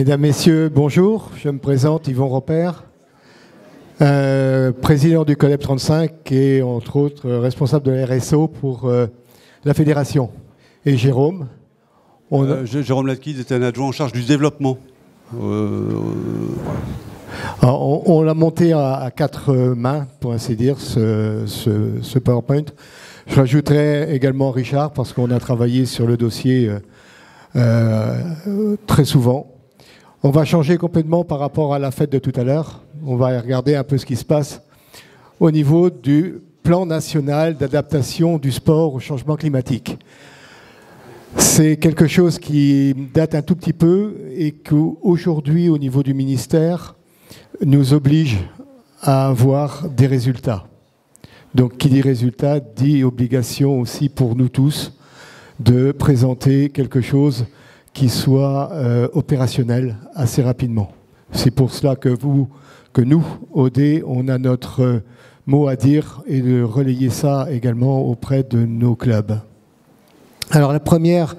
Mesdames, Messieurs, bonjour. Je me présente, Yvon Robert, président du CODEP 35 et entre autres responsable de la RSO pour la fédération. Et Jérôme Jérôme Latkiz était un adjoint en charge du développement. Alors, on l'a monté à quatre mains, pour ainsi dire, ce PowerPoint. Je rajouterai également Richard, parce qu'on a travaillé sur le dossier très souvent. On va changer complètement par rapport à la fête de tout à l'heure. On va regarder un peu ce qui se passe au niveau du plan national d'adaptation du sport au changement climatique. C'est quelque chose qui date un tout petit peu et qu'aujourd'hui, au niveau du ministère, nous oblige à avoir des résultats. Donc, qui dit résultat, dit obligation aussi pour nous tous de présenter quelque chose qui soit opérationnel assez rapidement. C'est pour cela que nous, OD, on a notre mot à dire et de relayer ça également auprès de nos clubs. Alors la première,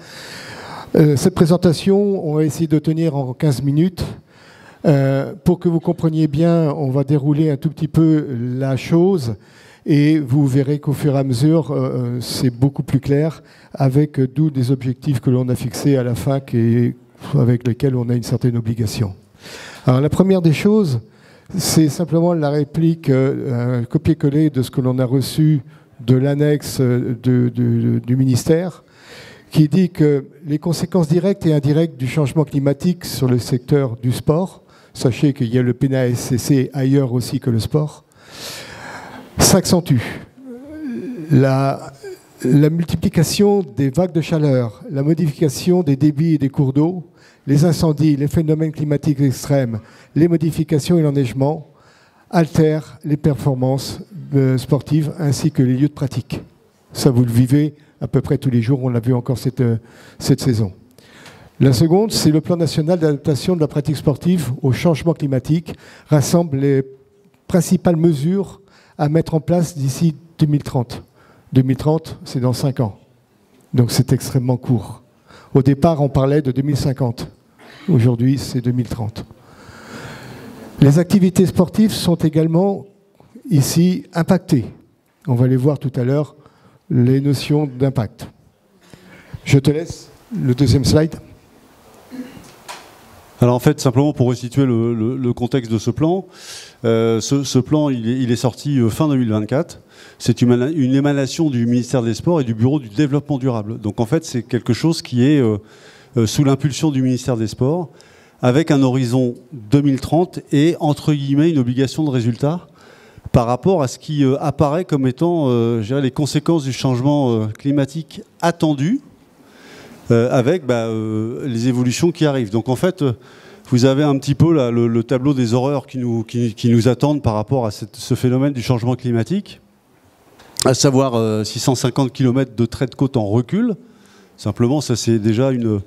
cette présentation, on va essayer de tenir en 15 minutes. Pour que vous compreniez bien, on va dérouler un tout petit peu la chose et vous verrez qu'au fur et à mesure, c'est beaucoup plus clair avec d'où des objectifs que l'on a fixés à la fac et avec lesquels on a une certaine obligation. Alors la première des choses, c'est simplement la réplique, un copier-coller de ce que l'on a reçu de l'annexe du ministère, qui dit que les conséquences directes et indirectes du changement climatique sur le secteur du sport, sachez qu'il y a le PNASCC ailleurs aussi que le sport, s'accentue. La multiplication des vagues de chaleur, la modification des débits et des cours d'eau, les incendies, les phénomènes climatiques extrêmes, les modifications et l'enneigement altèrent les performances sportives ainsi que les lieux de pratique. Ça, vous le vivez à peu près tous les jours, on l'a vu encore cette saison. La seconde, c'est le plan national d'adaptation de la pratique sportive au changement climatique, rassemble les principales mesures à mettre en place d'ici 2030. 2030, c'est dans 5 ans. Donc c'est extrêmement court. Au départ, on parlait de 2050. Aujourd'hui, c'est 2030. Les activités sportives sont également ici impactées. On va les voir tout à l'heure, les notions d'impact. Je te laisse le deuxième slide. Alors en fait, simplement pour resituer le contexte de ce plan, ce plan il est sorti fin 2024. C'est une émanation du ministère des Sports et du Bureau du Développement Durable. Donc en fait, c'est quelque chose qui est sous l'impulsion du ministère des Sports, avec un horizon 2030 et entre guillemets une obligation de résultat par rapport à ce qui apparaît comme étant je dirais, les conséquences du changement climatique attendu, avec les évolutions qui arrivent. Donc en fait, vous avez un petit peu là, le tableau des horreurs qui nous attendent par rapport à ce phénomène du changement climatique, à savoir 650 km de trait de côte en recul. Simplement, ça c'est déjà une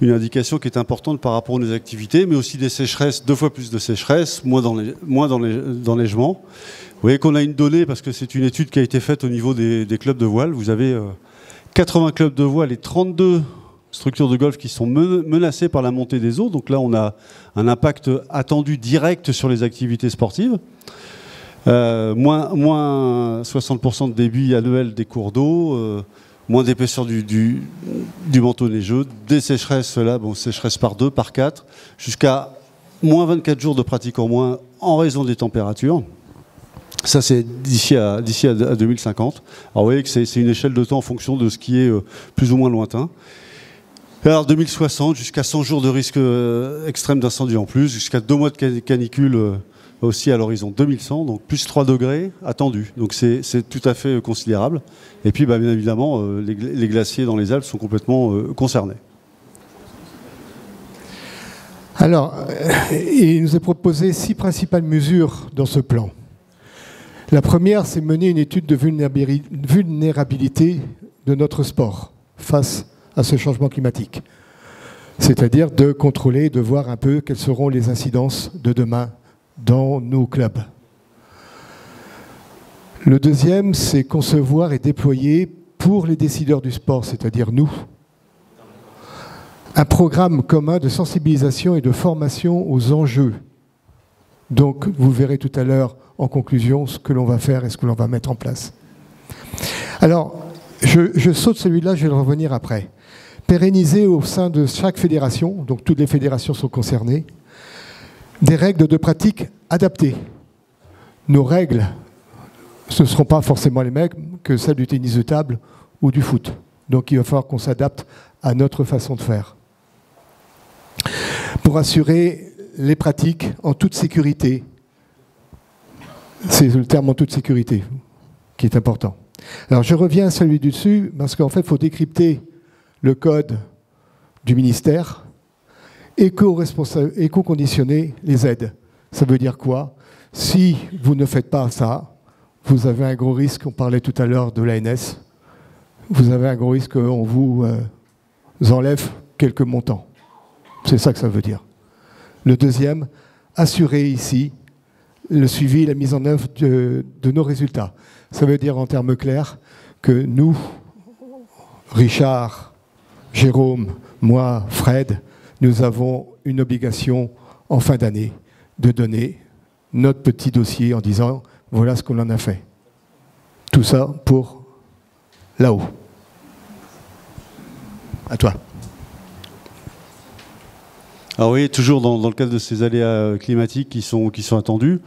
indication qui est importante par rapport à nos activités, mais aussi des sécheresses, 2 fois plus de sécheresses, moins d'enneigement. Vous voyez qu'on a une donnée, parce que c'est une étude qui a été faite au niveau des clubs de voile. Vous avez 80 clubs de voile et 32 structures de golf qui sont menacées par la montée des eaux. Donc là, on a un impact attendu direct sur les activités sportives. Moins 60% de débit annuel des cours d'eau, moins d'épaisseur du manteau neigeux, des sécheresses, là, sécheresses par 2, par 4, jusqu'à moins 24 jours de pratique en moins en raison des températures. Ça, c'est d'ici à 2050. Alors, vous voyez que c'est une échelle de temps en fonction de ce qui est plus ou moins lointain. Alors, 2060, jusqu'à 100 jours de risque extrême d'incendie en plus, jusqu'à 2 mois de canicule aussi à l'horizon 2100, donc plus 3 degrés attendus. Donc, c'est tout à fait considérable. Et puis, bien évidemment, les glaciers dans les Alpes sont complètement concernés. Alors, il nous est proposé 6 principales mesures dans ce plan. La première, c'est mener une étude de vulnérabilité de notre sport face à ce changement climatique. C'est-à-dire de contrôler, de voir un peu quelles seront les incidences de demain dans nos clubs. Le deuxième, c'est concevoir et déployer pour les décideurs du sport, c'est-à-dire nous, un programme commun de sensibilisation et de formation aux enjeux. Donc, vous verrez tout à l'heure, en conclusion, ce que l'on va faire et ce que l'on va mettre en place. Alors, je saute celui-là, je vais revenir après. Pérenniser au sein de chaque fédération, donc toutes les fédérations sont concernées, des règles de pratique adaptées. Nos règles, ce ne seront pas forcément les mêmes que celles du tennis de table ou du foot. Donc il va falloir qu'on s'adapte à notre façon de faire. Pour assurer les pratiques en toute sécurité. C'est le terme en toute sécurité qui est important. Alors je reviens à celui du dessus, parce qu'en fait, il faut décrypter le code du ministère, éco-conditionner les aides. Ça veut dire quoi? Si vous ne faites pas ça, vous avez un gros risque, on parlait tout à l'heure de l'ANS, vous avez un gros risque qu'on vous enlève quelques montants. C'est ça que ça veut dire. Le deuxième, assurer ici le suivi et la mise en œuvre de nos résultats. Ça veut dire en termes clairs que nous, Richard, Jérôme, moi, Fred, nous avons une obligation en fin d'année de donner notre petit dossier en disant voilà ce qu'on en a fait. Tout ça pour là-haut. À toi. Alors oui, toujours dans le cadre de ces aléas climatiques qui sont attendus,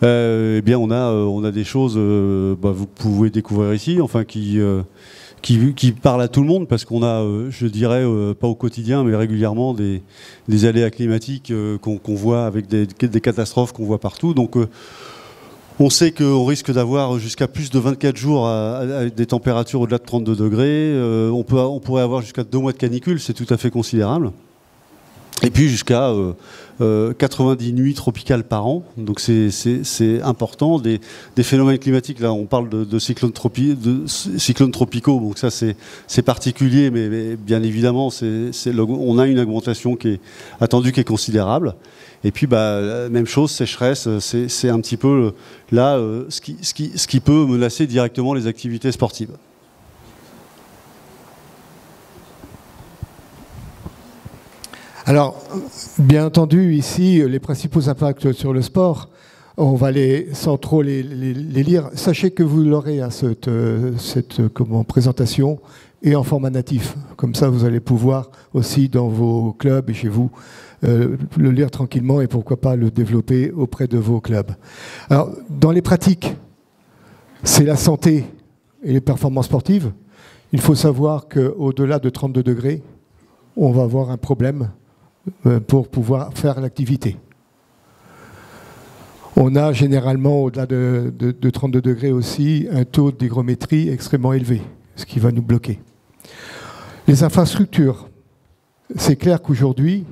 eh bien on a des choses, vous pouvez découvrir ici, enfin qui parlent à tout le monde, parce qu'on a, je dirais, pas au quotidien, mais régulièrement des aléas climatiques qu'on voit avec des catastrophes qu'on voit partout. Donc on sait qu'on risque d'avoir jusqu'à plus de 24 jours à des températures au-delà de 32 degrés. On pourrait avoir jusqu'à 2 mois de canicule, c'est tout à fait considérable. Et puis jusqu'à 90 nuits tropicales par an, donc c'est important. Des phénomènes climatiques, là on parle de cyclones tropicaux, donc ça c'est particulier, mais bien évidemment on a une augmentation qui est attendue, qui est considérable. Et puis même chose, sécheresse, c'est un petit peu là ce qui peut menacer directement les activités sportives. Alors, bien entendu, ici, les principaux impacts sur le sport, on va sans trop les lire. Sachez que vous l'aurez à cette présentation et en format natif. Comme ça, vous allez pouvoir aussi, dans vos clubs et chez vous, le lire tranquillement et pourquoi pas le développer auprès de vos clubs. Alors, dans les pratiques, c'est la santé et les performances sportives. Il faut savoir qu'au-delà de 32 degrés, on va avoir un problème pour pouvoir faire l'activité. On a généralement, au-delà de 32 degrés aussi, un taux d'hygrométrie extrêmement élevé, ce qui va nous bloquer. Les infrastructures. C'est clair qu'aujourd'hui,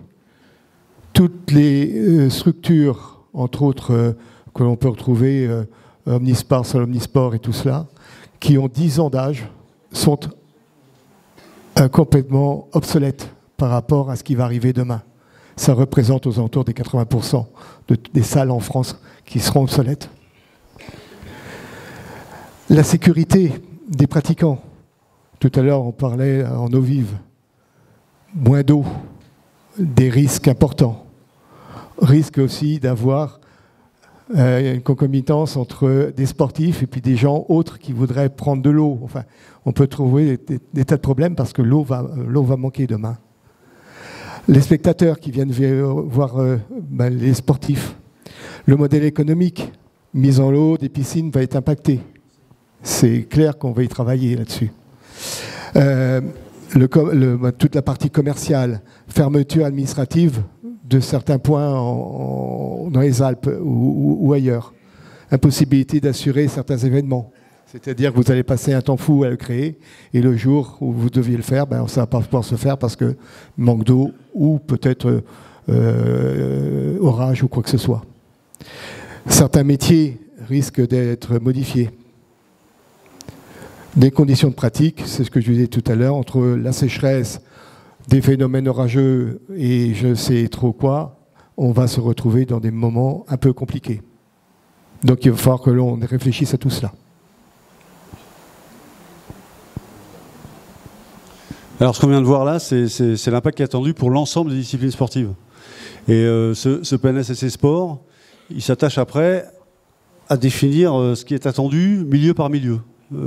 toutes les structures, entre autres, que l'on peut retrouver, Omnisport, Sol Omnisport et tout cela, qui ont 10 ans d'âge, sont complètement obsolètes par rapport à ce qui va arriver demain. Ça représente aux alentours des 80% des salles en France qui seront obsolètes. La sécurité des pratiquants. Tout à l'heure, on parlait en eau vive. Moins d'eau, des risques importants. Risque aussi d'avoir une concomitance entre des sportifs et puis des gens autres qui voudraient prendre de l'eau. Enfin, on peut trouver des tas de problèmes parce que l'eau va manquer demain. Les spectateurs qui viennent voir les sportifs. Le modèle économique, mise en l'eau des piscines, va être impacté. C'est clair qu'on va y travailler là-dessus. Toute la partie commerciale, fermeture administrative de certains points dans les Alpes ou ailleurs. Impossibilité d'assurer certains événements. C'est-à-dire que vous allez passer un temps fou à le créer, et le jour où vous deviez le faire, ça ne va pas pouvoir se faire parce que manque d'eau ou peut-être orage ou quoi que ce soit. Certains métiers risquent d'être modifiés. Des conditions de pratique, c'est ce que je disais tout à l'heure, entre la sécheresse, des phénomènes orageux et je sais trop quoi, on va se retrouver dans des moments un peu compliqués. Donc il va falloir que l'on réfléchisse à tout cela. Alors ce qu'on vient de voir là, c'est l'impact qui est attendu pour l'ensemble des disciplines sportives. Et ce PNSSC Sport, il s'attache après à définir ce qui est attendu milieu par milieu,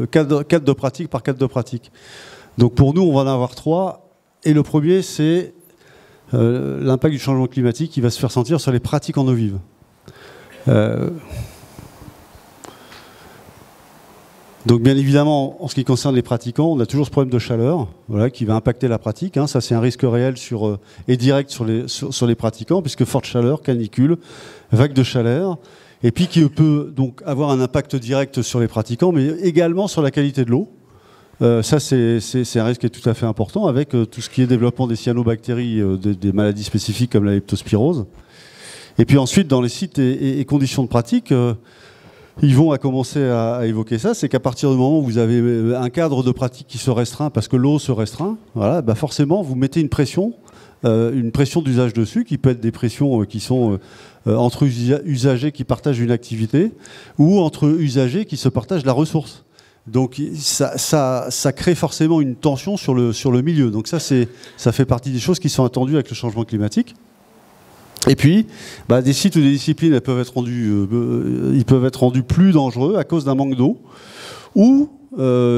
cadre de pratique par cadre de pratique. Donc pour nous, on va en avoir 3. Et le premier, c'est l'impact du changement climatique qui va se faire sentir sur les pratiques en eau vive. Donc bien évidemment, en ce qui concerne les pratiquants, on a toujours ce problème de chaleur, voilà, qui va impacter la pratique. Hein. Ça, c'est un risque réel et direct sur les pratiquants, puisque forte chaleur, canicule, vague de chaleur, et puis qui peut donc avoir un impact direct sur les pratiquants, mais également sur la qualité de l'eau. Ça, c'est un risque qui est tout à fait important, avec tout ce qui est développement des cyanobactéries, des maladies spécifiques comme la leptospirose. Et puis ensuite, dans les sites et conditions de pratique, Yvon a commencé à évoquer ça, c'est qu'à partir du moment où vous avez un cadre de pratique qui se restreint, parce que l'eau se restreint, voilà, bah forcément, vous mettez une pression d'usage dessus, qui peut être des pressions qui sont entre usagers qui partagent une activité, ou entre usagers qui se partagent la ressource. Donc ça crée forcément une tension sur le milieu. Donc ça fait partie des choses qui sont attendues avec le changement climatique. Et puis, bah, des sites ou des disciplines, ils peuvent être rendus plus dangereux à cause d'un manque d'eau, ou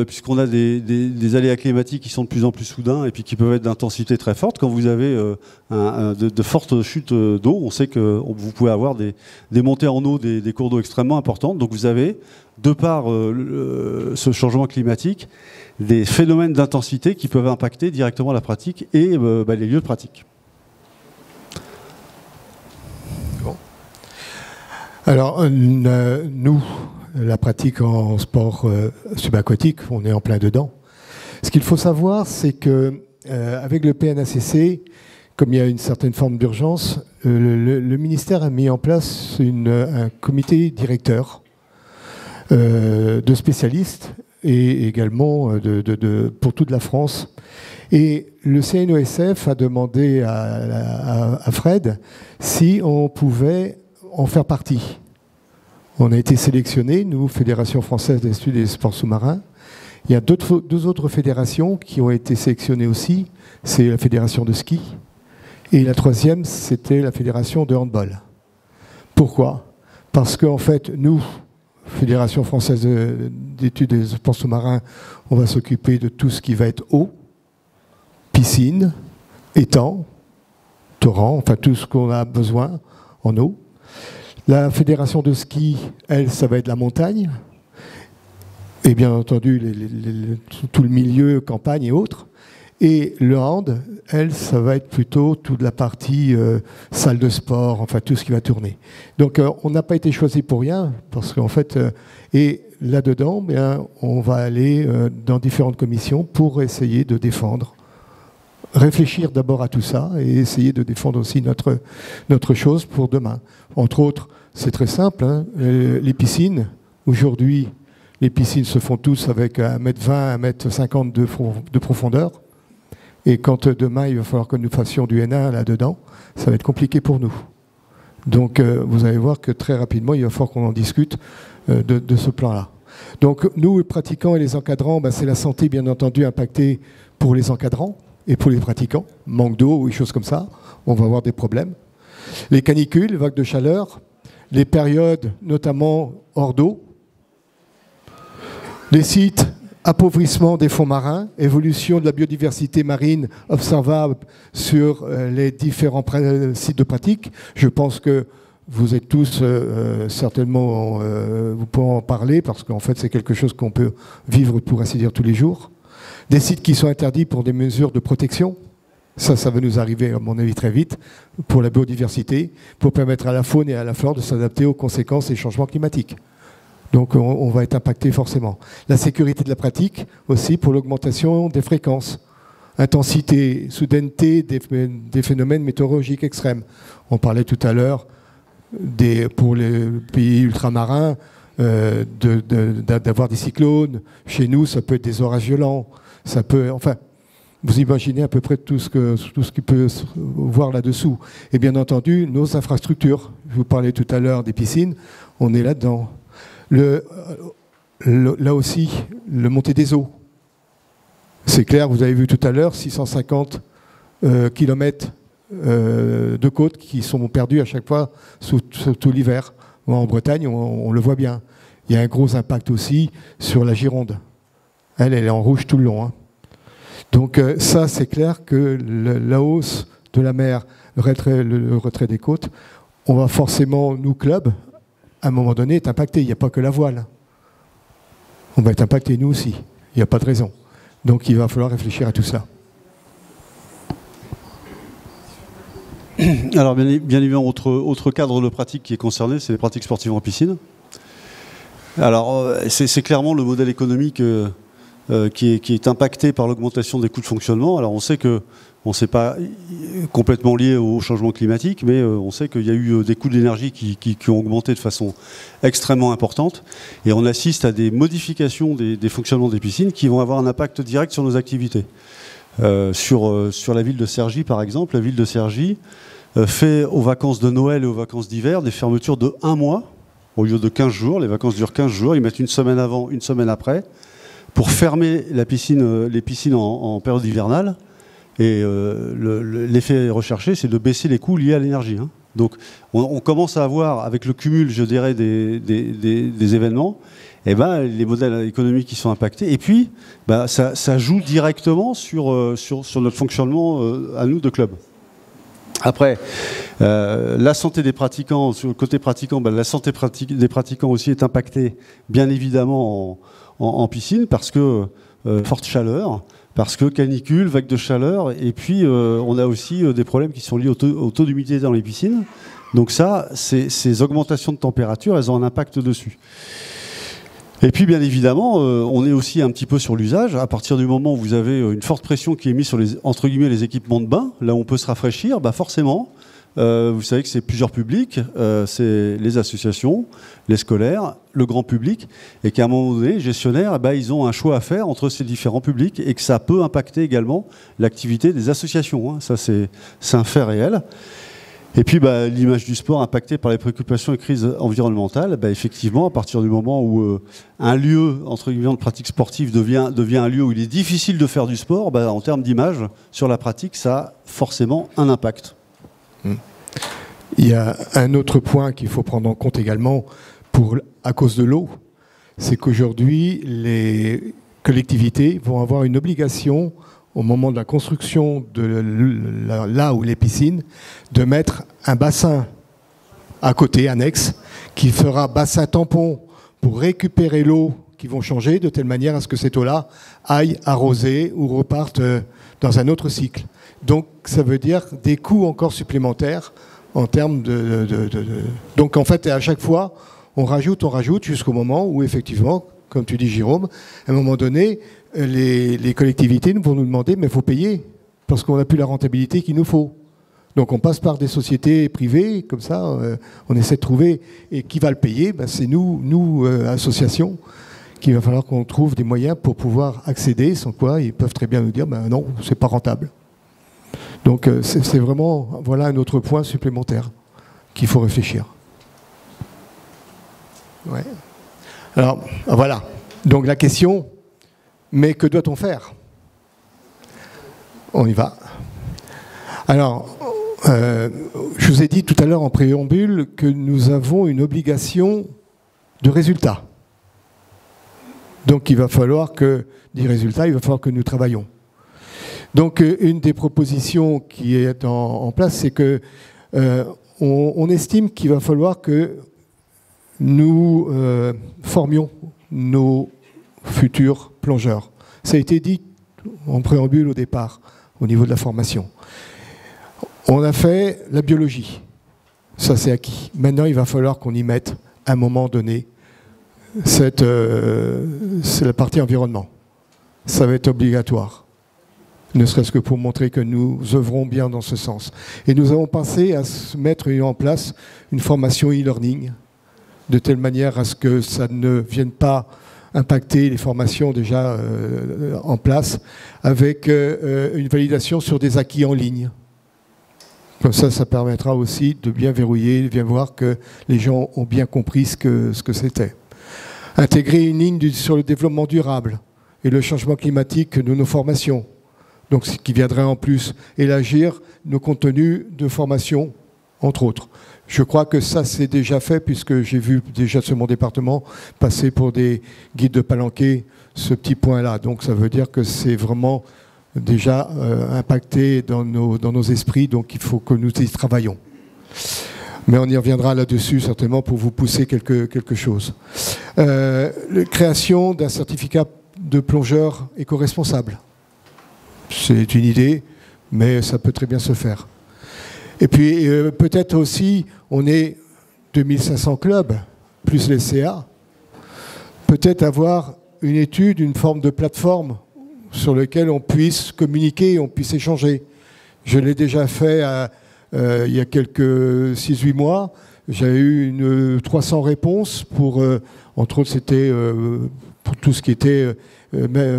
puisqu'on a des aléas climatiques qui sont de plus en plus soudains et puis qui peuvent être d'intensité très forte. Quand vous avez de fortes chutes d'eau, on sait que vous pouvez avoir des montées en eau, des cours d'eau extrêmement importantes. Donc vous avez, de par ce changement climatique, des phénomènes d'intensité qui peuvent impacter directement la pratique et les lieux de pratique. Alors, nous, la pratique en sport subaquatique, on est en plein dedans. Ce qu'il faut savoir, c'est que avec le PNACC, comme il y a une certaine forme d'urgence, le ministère a mis en place un comité directeur de spécialistes et également pour toute la France. Et le CNOSF a demandé à Fred si on pouvait en faire partie. On a été sélectionnés, nous, Fédération française des études des sports sous-marins. Il y a deux autres fédérations qui ont été sélectionnées aussi. C'est la fédération de ski. Et la troisième, c'était la fédération de handball. Pourquoi? Parce qu'en fait, nous, Fédération française d'études des sports sous-marins, on va s'occuper de tout ce qui va être eau, piscine, étang, torrent, enfin tout ce qu'on a besoin en eau. La fédération de ski, elle, ça va être la montagne. Et bien entendu, tout le milieu, campagne et autres. Et le hand, elle, ça va être plutôt toute la partie salle de sport, enfin tout ce qui va tourner. Donc on n'a pas été choisi pour rien, parce qu'en fait, et là-dedans, bien, on va aller dans différentes commissions pour essayer de défendre. Réfléchir d'abord à tout ça et essayer de défendre aussi notre chose pour demain. Entre autres, c'est très simple, hein, les piscines. Aujourd'hui, les piscines se font tous avec 1,20 m, 1,50 m de profondeur. Et quand demain, il va falloir que nous fassions du N1 là-dedans, ça va être compliqué pour nous. Donc, vous allez voir que très rapidement, il va falloir qu'on en discute de ce plan-là. Donc, nous, les pratiquants et les encadrants, c'est la santé, bien entendu, impactée pour les encadrants et pour les pratiquants. Manque d'eau ou des choses comme ça, on va avoir des problèmes. Les canicules, les vagues de chaleur, les périodes, notamment hors d'eau, les sites, appauvrissement des fonds marins, évolution de la biodiversité marine observable sur les différents sites de pratique. Je pense que vous êtes tous certainement, vous pouvez en parler parce qu'en fait c'est quelque chose qu'on peut vivre pour ainsi dire tous les jours. Des sites qui sont interdits pour des mesures de protection. Ça va nous arriver, à mon avis, très vite, pour la biodiversité, pour permettre à la faune et à la flore de s'adapter aux conséquences des changements climatiques. Donc on va être impacté forcément. La sécurité de la pratique aussi pour l'augmentation des fréquences. Intensité, soudaineté des phénomènes météorologiques extrêmes. On parlait tout à l'heure pour les pays ultramarins d'avoir des cyclones. Chez nous, ça peut être des orages violents. Ça peut, enfin, vous imaginez à peu près tout ce qu'il peut voir là-dessous. Et bien entendu, nos infrastructures. Je vous parlais tout à l'heure des piscines. On est là-dedans. Là aussi, le montée des eaux. C'est clair, vous avez vu tout à l'heure, 650 kilomètres de côtes qui sont perdus à chaque fois sous tout l'hiver. En Bretagne, on le voit bien. Il y a un gros impact aussi sur la Gironde. Elle est en rouge tout le long. Hein. Donc ça, c'est clair que la hausse de la mer, le retrait des côtes, on va forcément, nous, clubs, à un moment donné, être impactés. Il n'y a pas que la voile. On va être impactés, nous aussi. Il n'y a pas de raison. Donc il va falloir réfléchir à tout ça. Alors bien évidemment, autre cadre de pratique qui est concerné, c'est les pratiques sportives en piscine. Alors c'est clairement le modèle économique qui est impacté par l'augmentation des coûts de fonctionnement. Alors on sait que c'est pas complètement lié au changement climatique, mais on sait qu'il y a eu des coûts d'énergie qui ont augmenté de façon extrêmement importante, et on assiste à des modifications des fonctionnements des piscines qui vont avoir un impact direct sur nos activités. Sur la ville de Cergy, par exemple, la ville de Cergy fait aux vacances de Noël et aux vacances d'hiver des fermetures de 1 mois, au lieu de 15 jours. Les vacances durent 15 jours, ils mettent une semaine avant, une semaine après, pour fermer les piscines en période hivernale. Et l'effet recherché, c'est de baisser les coûts liés à l'énergie. Hein. Donc on commence à avoir, avec le cumul, je dirais, des événements, et ben, les modèles économiques qui sont impactés. Et puis, ça joue directement sur notre fonctionnement à nous de club. Après, la santé des pratiquants, sur le côté pratiquant, la santé des pratiquants aussi est impactée, bien évidemment, en piscine, parce que forte chaleur, parce que canicule, vague de chaleur, et puis on a aussi des problèmes qui sont liés au taux d'humidité dans les piscines. Donc ça, ces augmentations de température, elles ont un impact dessus. Et puis bien évidemment, on est aussi un petit peu sur l'usage. À partir du moment où vous avez une forte pression qui est mise sur entre guillemets les équipements de bain, là où on peut se rafraîchir, forcément, vous savez que c'est plusieurs publics, c'est les associations, les scolaires, le grand public, et qu'à un moment donné, les gestionnaires, ils ont un choix à faire entre ces différents publics, et que ça peut impacter également l'activité des associations. Hein. Ça, c'est un fait réel. Et puis l'image du sport impactée par les préoccupations et crises environnementales, effectivement, à partir du moment où un lieu, entre guillemets, de pratique sportive devient un lieu où il est difficile de faire du sport, en termes d'image, sur la pratique, ça a forcément un impact. Il y a un autre point qu'il faut prendre en compte également à cause de l'eau, c'est qu'aujourd'hui, les collectivités vont avoir une obligation au moment de la construction de là où les piscines, de mettre un bassin à côté, annexe, qui fera bassin tampon pour récupérer l'eau qui vont changer de telle manière à ce que cette eau-là aille arroser ou reparte dans un autre cycle. Donc ça veut dire des coûts encore supplémentaires en termes Donc en fait, à chaque fois, on rajoute jusqu'au moment où effectivement, comme tu dis Jérôme, à un moment donné, les collectivités vont nous demander, mais il faut payer, parce qu'on n'a plus la rentabilité qu'il nous faut. Donc on passe par des sociétés privées, comme ça, on essaie de trouver, et qui va le payer, c'est nous associations, qu'il va falloir qu'on trouve des moyens pour pouvoir accéder, sans quoi ils peuvent très bien nous dire, non, c'est pas rentable. Donc c'est vraiment, voilà un autre point supplémentaire qu'il faut réfléchir. Ouais. Alors, voilà. Donc la question... Mais que doit-on faire? On y va. Alors, je vous ai dit tout à l'heure en préambule que nous avons une obligation de résultat. Donc il va falloir que nous travaillions. Donc une des propositions qui est en place, c'est que on estime qu'il va falloir que nous formions nos futurs plongeurs. Ça a été dit en préambule au départ, au niveau de la formation. On a fait la biologie. Ça, c'est acquis. Maintenant, il va falloir qu'on y mette, à un moment donné, c'est la partie environnement. Ça va être obligatoire. Ne serait-ce que pour montrer que nous œuvrons bien dans ce sens. Et nous avons pensé à mettre en place une formation e-learning, de telle manière à ce que ça ne vienne pas impacter les formations déjà en place, avec une validation sur des acquis en ligne. Comme ça permettra aussi de bien verrouiller, de bien voir que les gens ont bien compris ce que c'était. Intégrer une ligne sur le développement durable et le changement climatique de nos formations. Donc ce qui viendrait en plus élargir nos contenus de formation, entre autres. Je crois que ça c'est déjà fait puisque j'ai vu déjà sur mon département passer pour des guides de palanquée ce petit point-là. Donc ça veut dire que c'est vraiment déjà impacté dans nos esprits, donc il faut que nous y travaillons. Mais on y reviendra là-dessus certainement pour vous pousser quelque chose. La création d'un certificat de plongeur éco-responsable. C'est une idée, mais ça peut très bien se faire. Et puis peut-être aussi, on est 2500 clubs, plus les CA. Peut-être avoir une étude, une forme de plateforme sur laquelle on puisse communiquer, on puisse échanger. Je l'ai déjà fait il y a quelques 6-8 mois. J'ai eu 300 réponses pour, entre autres, c'était pour tout ce qui était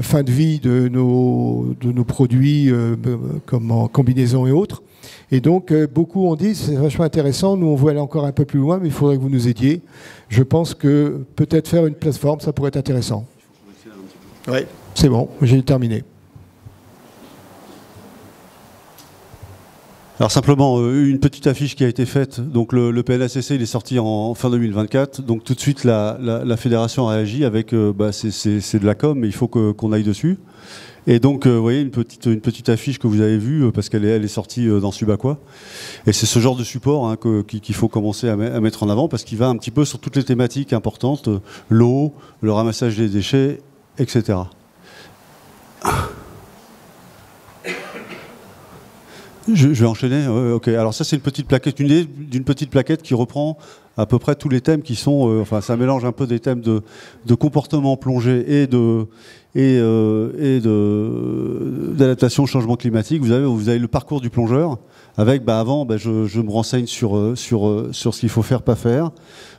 fin de vie de nos produits comme en combinaison et autres. Et donc, beaucoup ont dit, c'est vachement intéressant, nous on veut aller encore un peu plus loin, mais il faudrait que vous nous aidiez. Je pense que peut-être faire une plateforme, ça pourrait être intéressant. Oui, c'est bon, j'ai terminé. Alors simplement, une petite affiche qui a été faite. Donc le PNACC, il est sorti en fin 2024. Donc tout de suite, la fédération a réagi avec, c'est de la com, mais il faut qu'on aille dessus. Et donc, vous voyez, une petite affiche que vous avez vue, parce qu'elle est sortie dans Subaqua. Et c'est ce genre de support qu'il faut commencer à mettre en avant, parce qu'il va un petit peu sur toutes les thématiques importantes, l'eau, le ramassage des déchets, etc. Je vais enchaîner. Ok. Alors ça, c'est une petite plaquette, une idée d'une petite plaquette qui reprend à peu près tous les thèmes qui sont. Enfin, ça mélange un peu des thèmes de comportement plongé et d'adaptation au changement climatique. Vous avez le parcours du plongeur avec. Avant, je me renseigne sur ce qu'il faut faire, pas faire.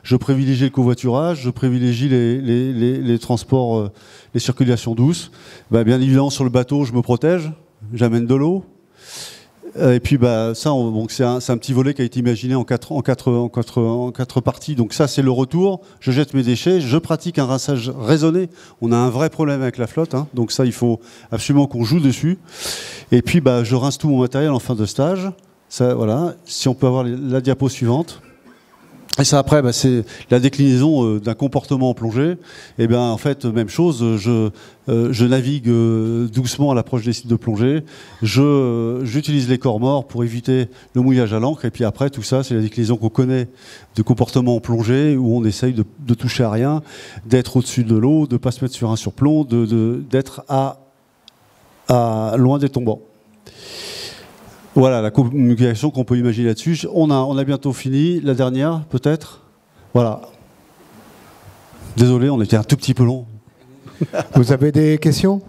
Je privilégie le covoiturage. Je privilégie les transports, les circulations douces. Bien évidemment, sur le bateau, je me protège. J'amène de l'eau. Et puis ça, c'est un petit volet qui a été imaginé en quatre parties. Donc ça, c'est le retour. Je jette mes déchets, je pratique un rinçage raisonné. On a un vrai problème avec la flotte, donc ça, il faut absolument qu'on joue dessus. Et puis je rince tout mon matériel en fin de stage. Ça, voilà. Si on peut avoir la diapo suivante. Et ça après, c'est la déclinaison d'un comportement en plongée. Et en fait, même chose, je navigue doucement à l'approche des sites de plongée. J'utilise les corps morts pour éviter le mouillage à l'encre. Et puis après, tout ça, c'est la déclinaison qu'on connaît de comportement en plongée, où on essaye de toucher à rien, d'être au-dessus de l'eau, de ne pas se mettre sur un surplomb, d'être à loin des tombants. Voilà la communication qu'on peut imaginer là-dessus. On a bientôt fini. La dernière, peut-être. Voilà. Désolé, on était un tout petit peu long. Vous avez des questions?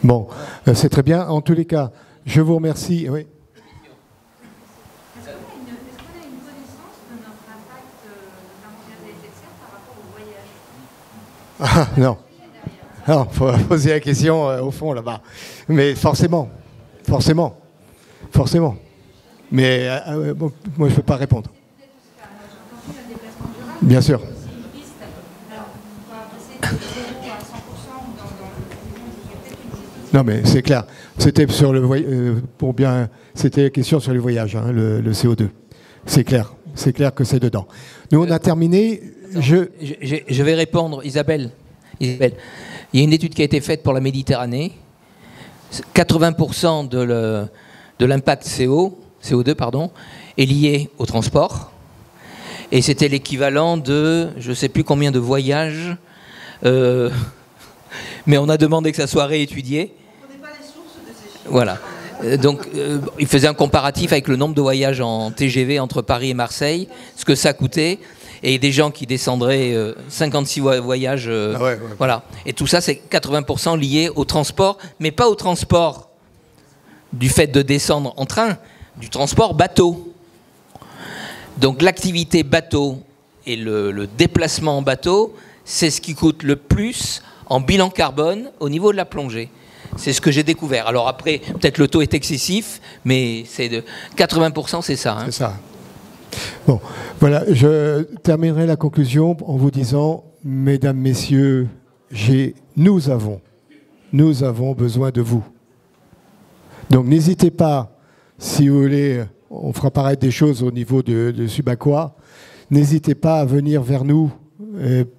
Bon, c'est très bien. En tous les cas, je vous remercie. Oui. Est-ce qu'on a une connaissance de notre impact, notamment via les effets de serre, par rapport au voyage? Non. Non, il faut poser la question au fond là-bas. Mais forcément. Mais moi, je ne peux pas répondre. Bien sûr. Non, mais c'est clair. C'était sur le c'était la question sur les voyages, le CO2. C'est clair que c'est dedans. Nous, on a terminé. Je vais répondre, Isabelle. Il y a une étude qui a été faite pour la Méditerranée. 80% de l'impact CO2 est lié au transport. Et c'était l'équivalent de, je ne sais plus combien de voyages, mais on a demandé que ça soit réétudié. On ne connaît pas les sources de ces chiffres. Voilà. Donc, il faisait un comparatif avec le nombre de voyages en TGV entre Paris et Marseille, ce que ça coûtait. Et des gens qui descendraient 56 voyages. Voilà. Et tout ça, c'est 80% lié au transport, mais pas au transport du fait de descendre en train, du transport bateau. Donc l'activité bateau et le déplacement en bateau, c'est ce qui coûte le plus en bilan carbone au niveau de la plongée. C'est ce que j'ai découvert. Alors après, peut-être le taux est excessif, mais c'est de 80%, c'est ça. C'est ça. Bon, voilà, je terminerai la conclusion en vous disant, mesdames, messieurs nous avons besoin de vous. Donc n'hésitez pas, si vous voulez, on fera paraître des choses au niveau de Subaquois, n'hésitez pas à venir vers nous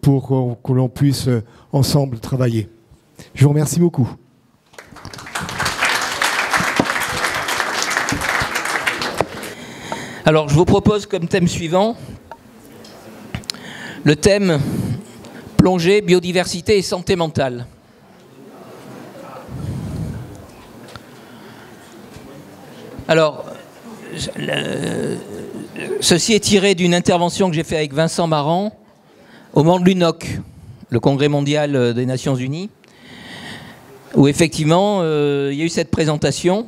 pour que l'on puisse ensemble travailler. Je vous remercie beaucoup. Alors je vous propose comme thème suivant le thème plongée, biodiversité et santé mentale. Alors, ceci est tiré d'une intervention que j'ai faite avec Vincent Marant au moment de l'UNOC, le Congrès mondial des Nations Unies, où effectivement il y a eu cette présentation.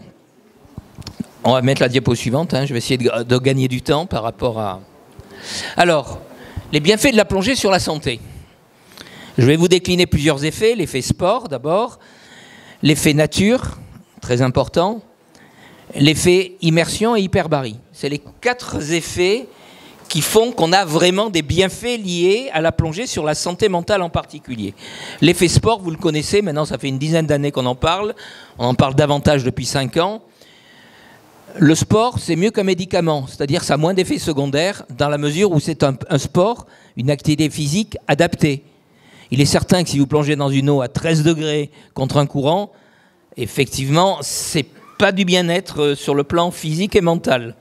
On va mettre la diapo suivante, hein. Je vais essayer de gagner du temps par rapport à... Alors, les bienfaits de la plongée sur la santé. Je vais vous décliner plusieurs effets. L'effet sport d'abord, l'effet nature, très important, l'effet immersion et hyperbarie. C'est les 4 effets qui font qu'on a vraiment des bienfaits liés à la plongée sur la santé mentale en particulier. L'effet sport, vous le connaissez, maintenant ça fait une dizaine d'années qu'on en parle. On en parle davantage depuis 5 ans. Le sport, c'est mieux qu'un médicament, c'est-à-dire ça a moins d'effets secondaires dans la mesure où c'est un sport, une activité physique adaptée. Il est certain que si vous plongez dans une eau à 13 degrés contre un courant, effectivement, c'est pas du bien-être sur le plan physique et mental.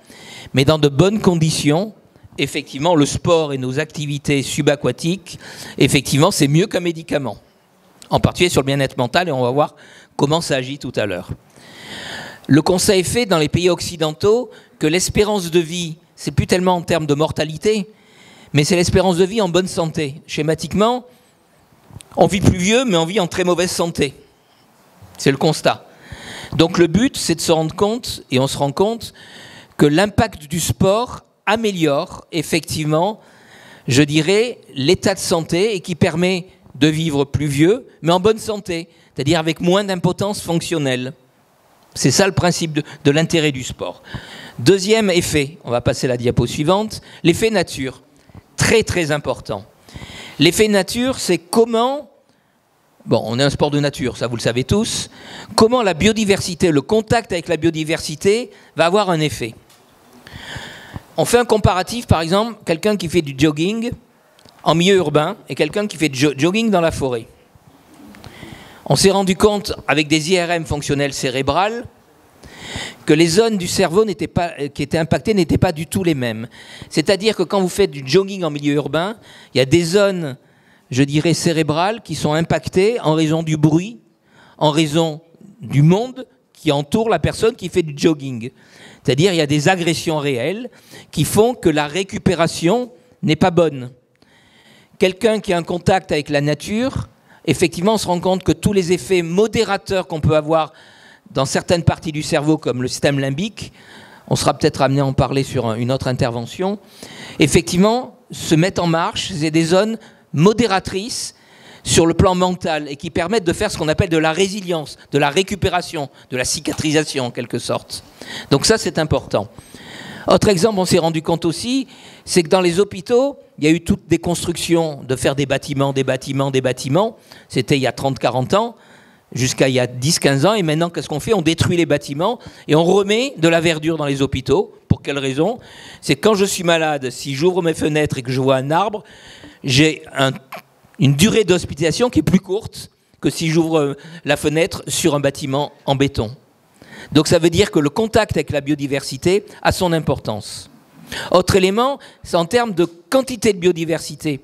Mais dans de bonnes conditions, effectivement, le sport et nos activités subaquatiques, effectivement, c'est mieux qu'un médicament. En particulier sur le bien-être mental, et on va voir comment ça agit tout à l'heure. Le constat est fait dans les pays occidentaux que l'espérance de vie, c'est plus tellement en termes de mortalité, mais c'est l'espérance de vie en bonne santé. Schématiquement, on vit plus vieux, mais on vit en très mauvaise santé. C'est le constat. Donc le but, c'est de se rendre compte, et on se rend compte, que l'impact du sport améliore effectivement, je dirais, l'état de santé et qui permet de vivre plus vieux, mais en bonne santé, c'est-à-dire avec moins d'impotence fonctionnelle. C'est ça le principe de l'intérêt du sport. Deuxième effet, on va passer à la diapo suivante, l'effet nature. Très très important. L'effet nature, c'est comment, bon, on est un sport de nature, ça vous le savez tous, comment la biodiversité, le contact avec la biodiversité va avoir un effet. On fait un comparatif, par exemple, quelqu'un qui fait du jogging en milieu urbain et quelqu'un qui fait du jogging dans la forêt. On s'est rendu compte, avec des IRM fonctionnelles cérébrales, que les zones du cerveau qui étaient impactées n'étaient pas du tout les mêmes. C'est-à-dire que quand vous faites du jogging en milieu urbain, il y a des zones, je dirais, cérébrales qui sont impactées en raison du bruit, en raison du monde qui entoure la personne qui fait du jogging. C'est-à-dire il y a des agressions réelles qui font que la récupération n'est pas bonne. Quelqu'un qui a un contact avec la nature, effectivement, on se rend compte que tous les effets modérateurs qu'on peut avoir dans certaines parties du cerveau, comme le système limbique, on sera peut-être amené à en parler sur une autre intervention, effectivement, se mettent en marche. C'est des zones modératrices sur le plan mental et qui permettent de faire ce qu'on appelle de la résilience, de la récupération, de la cicatrisation en quelque sorte. Donc ça, c'est important. Autre exemple, on s'est rendu compte aussi, c'est que dans les hôpitaux, il y a eu toutes des constructions de faire des bâtiments. C'était il y a 30-40 ans, jusqu'à il y a 10-15 ans. Et maintenant, qu'est-ce qu'on fait? On détruit les bâtiments et on remet de la verdure dans les hôpitaux. Pour quelle raison? C'est quand je suis malade, si j'ouvre mes fenêtres et que je vois un arbre, j'ai une durée d'hospitalisation qui est plus courte que si j'ouvre la fenêtre sur un bâtiment en béton. Donc ça veut dire que le contact avec la biodiversité a son importance. Autre élément, c'est en termes de quantité de biodiversité.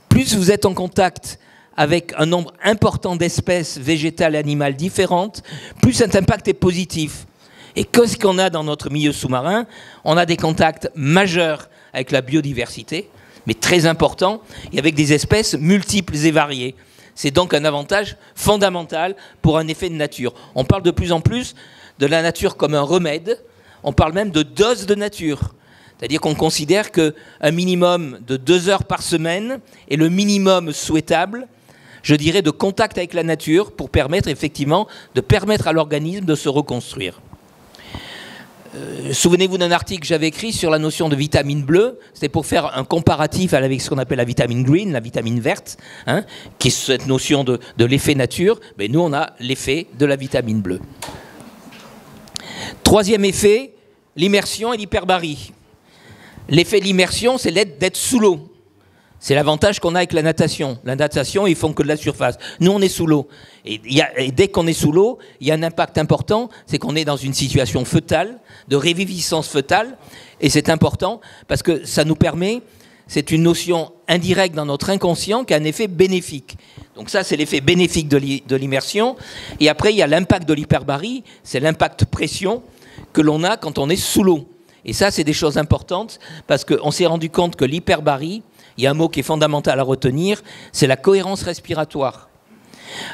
Plus vous êtes en contact avec un nombre important d'espèces végétales et animales différentes, plus cet impact est positif. Et qu'est-ce qu'on a dans notre milieu sous-marin? On a des contacts majeurs avec la biodiversité, mais très importants, et avec des espèces multiples et variées. C'est donc un avantage fondamental pour un effet de nature. On parle de plus en plus de la nature comme un remède, on parle même de dose de nature. C'est-à-dire qu'on considère qu'un minimum de 2 heures par semaine est le minimum souhaitable, je dirais, de contact avec la nature pour permettre effectivement de permettre à l'organisme de se reconstruire. Souvenez-vous d'un article que j'avais écrit sur la notion de vitamine bleue. C'était pour faire un comparatif avec ce qu'on appelle la vitamine green, la vitamine verte, hein, qui est cette notion de l'effet nature. Mais nous, on a l'effet de la vitamine bleue. Troisième effet, l'immersion et l'hyperbarie. L'effet de l'immersion, c'est d'être sous l'eau. C'est l'avantage qu'on a avec la natation. La natation, ils font que de la surface. Nous, on est sous l'eau. Et dès qu'on est sous l'eau, il y a un impact important, c'est qu'on est dans une situation fœtale, de réviviscence fœtale. Et c'est important parce que ça nous permet, c'est une notion indirecte dans notre inconscient qui a un effet bénéfique. Donc ça, c'est l'effet bénéfique de l'immersion. Et après, il y a l'impact de l'hyperbarie, c'est l'impact pression que l'on a quand on est sous l'eau. Et ça, c'est des choses importantes parce qu'on s'est rendu compte que l'hyperbarie, il y a un mot qui est fondamental à retenir, c'est la cohérence respiratoire.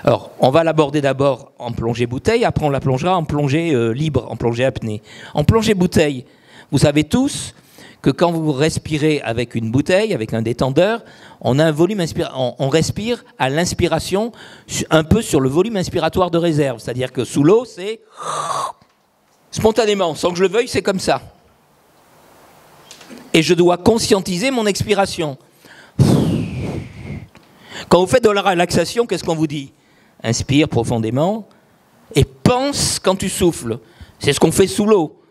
Alors, on va l'aborder d'abord en plongée bouteille, après on la plongera en plongée libre, en plongée apnée. En plongée bouteille, vous savez tous que quand vous respirez avec une bouteille, avec un détendeur, on a un volume on respire à l'inspiration un peu sur le volume inspiratoire de réserve. C'est-à-dire que sous l'eau, c'est spontanément, sans que je le veuille, c'est comme ça. Et je dois conscientiser mon expiration. Quand vous faites de la relaxation, qu'est-ce qu'on vous dit? Inspire profondément et pense quand tu souffles. C'est ce qu'on fait sous l'eau.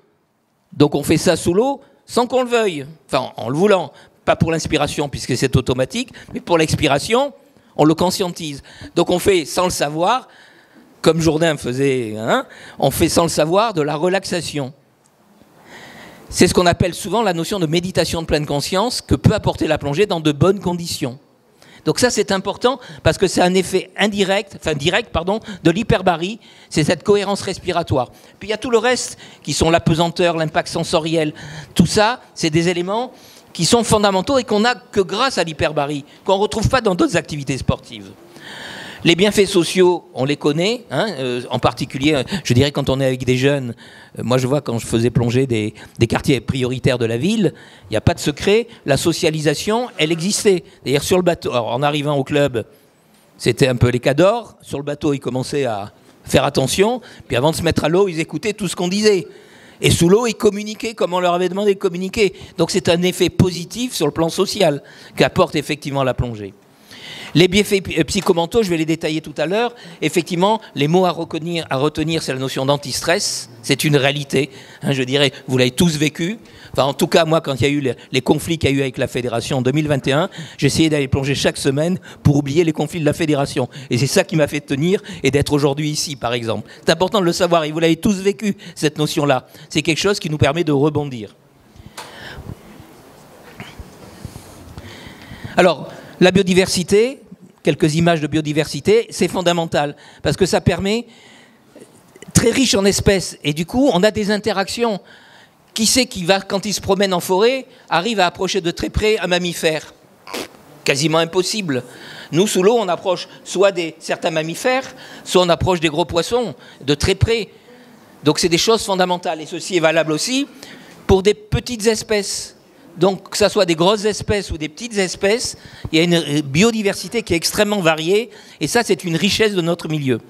Donc on fait ça sous l'eau sans qu'on le veuille. Enfin, en le voulant. Pas pour l'inspiration puisque c'est automatique, mais pour l'expiration, on le conscientise. Donc on fait sans le savoir, comme Jourdain faisait, hein, on fait sans le savoir de la relaxation. C'est ce qu'on appelle souvent la notion de méditation de pleine conscience que peut apporter la plongée dans de bonnes conditions. Donc ça, c'est important parce que c'est un effet direct de l'hyperbarie, c'est cette cohérence respiratoire. Puis il y a tout le reste qui sont la pesanteur, l'impact sensoriel. Tout ça, c'est des éléments qui sont fondamentaux et qu'on n'a que grâce à l'hyperbarie, qu'on ne retrouve pas dans d'autres activités sportives. Les bienfaits sociaux, on les connaît, hein, en particulier, je dirais quand on est avec des jeunes, moi je vois quand je faisais plonger des quartiers prioritaires de la ville, il n'y a pas de secret, la socialisation, elle existait. D'ailleurs sur le bateau, alors, en arrivant au club, c'était un peu les cadors, sur le bateau ils commençaient à faire attention, puis avant de se mettre à l'eau, ils écoutaient tout ce qu'on disait. Et sous l'eau, ils communiquaient comme on leur avait demandé de communiquer. Donc c'est un effet positif sur le plan social qu'apporte effectivement la plongée. Les bienfaits psychomentaux, je vais les détailler tout à l'heure. Effectivement, les mots à retenir, c'est la notion d'antistress. C'est une réalité. Hein, je dirais, vous l'avez tous vécu. Enfin, en tout cas, moi, quand il y a eu les conflits qu'il y a eu avec la fédération en 2021, j'ai essayé d'aller plonger chaque semaine pour oublier les conflits de la fédération. Et c'est ça qui m'a fait tenir et d'être aujourd'hui ici, par exemple. C'est important de le savoir et vous l'avez tous vécu, cette notion-là. C'est quelque chose qui nous permet de rebondir. Alors, la biodiversité, quelques images de biodiversité, c'est fondamental parce que ça permet, très riche en espèces, et du coup on a des interactions. Qui c'est qui va, quand il se promène en forêt, arrive à approcher de très près un mammifère? Quasiment impossible. Nous, sous l'eau, on approche soit certains mammifères, soit on approche des gros poissons de très près. Donc c'est des choses fondamentales, et ceci est valable aussi pour des petites espèces. Donc, que ce soit des grosses espèces ou des petites espèces, il y a une biodiversité qui est extrêmement variée, et ça, c'est une richesse de notre milieu.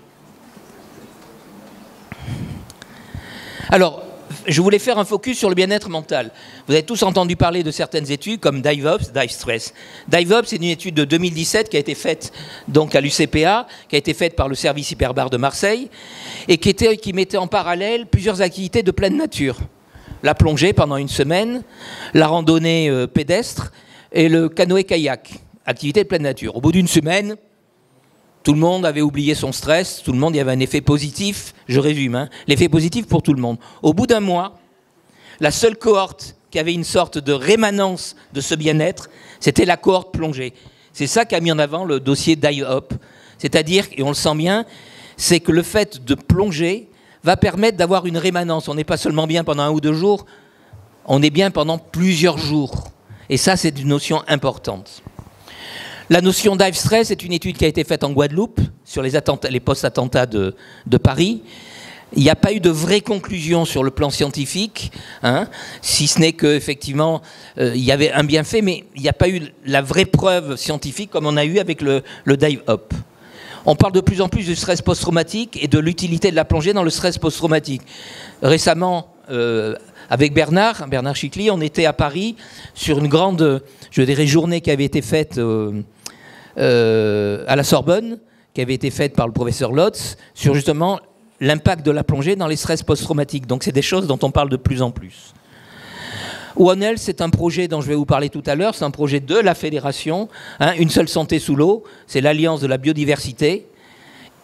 Alors, je voulais faire un focus sur le bien-être mental. Vous avez tous entendu parler de certaines études, comme DiveOps, DiveStress. DiveOps, c'est une étude de 2017 qui a été faite donc à l'UCPA, qui a été faite par le service Hyperbar de Marseille, et qui mettait en parallèle plusieurs activités de pleine nature. La plongée pendant une semaine, la randonnée pédestre et le canoë-kayak, activité de pleine nature. Au bout d'une semaine, tout le monde avait oublié son stress, tout le monde, il y avait un effet positif, je résume, hein, l'effet positif pour tout le monde. Au bout d'un mois, la seule cohorte qui avait une sorte de rémanence de ce bien-être, c'était la cohorte plongée. C'est ça qu'a mis en avant le dossier DiveOps. C'est-à-dire, et on le sent bien, c'est que le fait de plonger va permettre d'avoir une rémanence. On n'est pas seulement bien pendant 1 ou 2 jours, on est bien pendant plusieurs jours. Et ça, c'est une notion importante. La notion DiveStress est une étude qui a été faite en Guadeloupe sur les post-attentats de Paris. Il n'y a pas eu de vraie conclusion sur le plan scientifique, hein, si ce n'est qu'effectivement, il y avait un bienfait, mais il n'y a pas eu la vraie preuve scientifique comme on a eu avec le DiveOps. On parle de plus en plus du stress post-traumatique et de l'utilité de la plongée dans le stress post-traumatique. Récemment, avec Bernard Chicli, on était à Paris sur une grande, je dirais, journée qui avait été faite à la Sorbonne, qui avait été faite par le professeur Lotz, sur justement l'impact de la plongée dans les stress post-traumatiques. Donc c'est des choses dont on parle de plus en plus. One Health, c'est un projet dont je vais vous parler tout à l'heure, c'est un projet de la fédération, Une seule santé sous l'eau, c'est l'alliance de la biodiversité,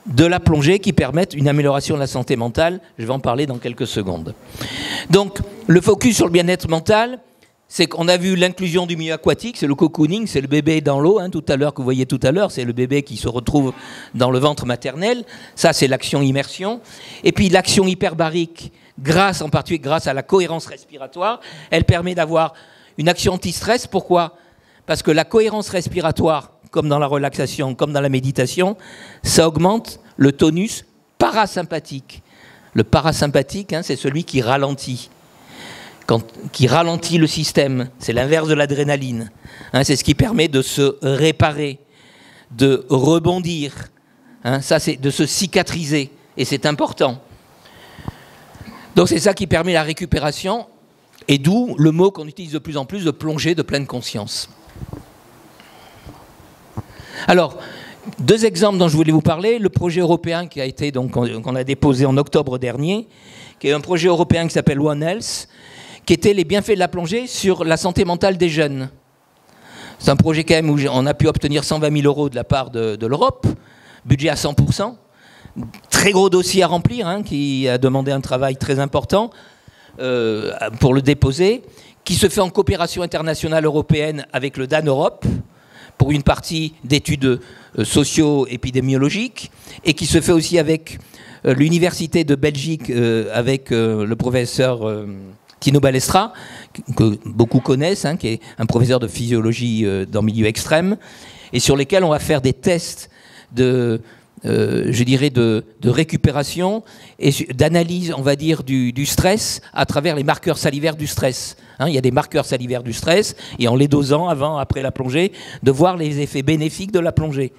de la plongée qui permettent une amélioration de la santé mentale. Je vais en parler dans quelques secondes. Donc, le focus sur le bien-être mental, c'est qu'on a vu l'inclusion du milieu aquatique, c'est le cocooning, c'est le bébé dans l'eau, tout à l'heure, que vous voyez tout à l'heure, c'est le bébé qui se retrouve dans le ventre maternel. Ça, c'est l'action immersion. Et puis, l'action hyperbarique, en particulier grâce à la cohérence respiratoire, elle permet d'avoir une action anti-stress. Pourquoi ? Parce que la cohérence respiratoire, comme dans la relaxation, comme dans la méditation, ça augmente le tonus parasympathique. Le parasympathique, c'est celui qui ralentit. Qui ralentit le système. C'est l'inverse de l'adrénaline. C'est ce qui permet de se réparer, de rebondir. Ça, c'est de se cicatriser. Et c'est important. Donc c'est ça qui permet la récupération, et d'où le mot qu'on utilise de plus en plus de plongée de pleine conscience. Alors, 2 exemples dont je voulais vous parler. Le projet européen qui a été qu'on a déposé en octobre dernier, qui est un projet européen qui s'appelle One Health, qui était les bienfaits de la plongée sur la santé mentale des jeunes. C'est un projet quand même où on a pu obtenir 120 000 € de la part de l'Europe, budget à 100%. Très gros dossier à remplir, qui a demandé un travail très important pour le déposer, qui se fait en coopération internationale européenne avec le DAN Europe, pour une partie d'études socio-épidémiologiques, et qui se fait aussi avec l'Université de Belgique, avec le professeur Tino Balestra, que beaucoup connaissent, qui est un professeur de physiologie dans le milieu extrême, et sur lesquels on va faire des tests je dirais de récupération et d'analyse, on va dire, du stress à travers les marqueurs salivaires du stress. Il y a des marqueurs salivaires du stress, et en les dosant avant, après la plongée, de voir les effets bénéfiques de la plongée.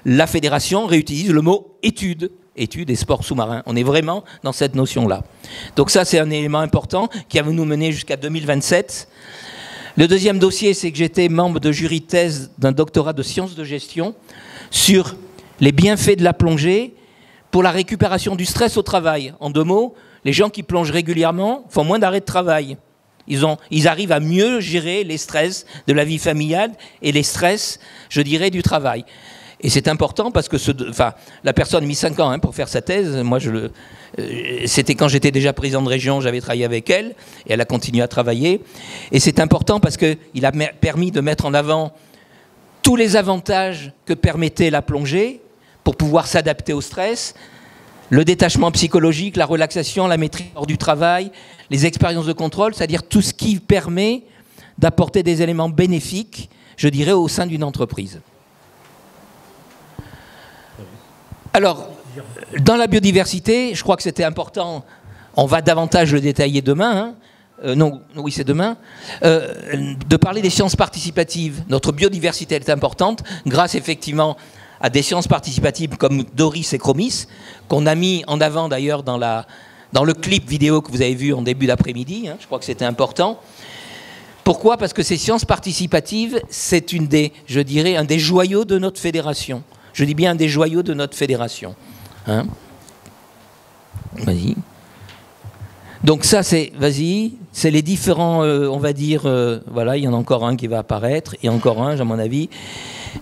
La fédération réutilise le mot étude et sports sous-marins. On est vraiment dans cette notion-là. Donc ça, c'est un élément important qui va nous mener jusqu'à 2027. Le deuxième dossier, c'est que j'étais membre de jury de thèse d'un doctorat de sciences de gestion sur les bienfaits de la plongée pour la récupération du stress au travail. En 2 mots, les gens qui plongent régulièrement font moins d'arrêts de travail. Ils arrivent à mieux gérer les stress de la vie familiale et les stress, je dirais, du travail. Et c'est important parce que la personne a mis 5 ans pour faire sa thèse. Moi, c'était quand j'étais déjà président de région, j'avais travaillé avec elle, et elle a continué à travailler. Et c'est important parce qu'il a permis de mettre en avant tous les avantages que permettait la plongée pour pouvoir s'adapter au stress, le détachement psychologique, la relaxation, la maîtrise hors du travail, les expériences de contrôle, c'est-à-dire tout ce qui permet d'apporter des éléments bénéfiques, je dirais, au sein d'une entreprise. Alors, dans la biodiversité, je crois que c'était important, on va davantage le détailler demain, c'est demain, de parler des sciences participatives. Notre biodiversité est importante, grâce effectivement à des sciences participatives comme Doris et Chromis, qu'on a mis en avant d'ailleurs dans le clip vidéo que vous avez vu en début d'après-midi. Je crois que c'était important. Pourquoi ? Parce que ces sciences participatives, c'est un des joyaux de notre fédération. Je dis bien un des joyaux de notre fédération. Vas-y. Donc ça, c'est les différents, on va dire, voilà, il y en a encore un qui va apparaître, et encore un, à mon avis.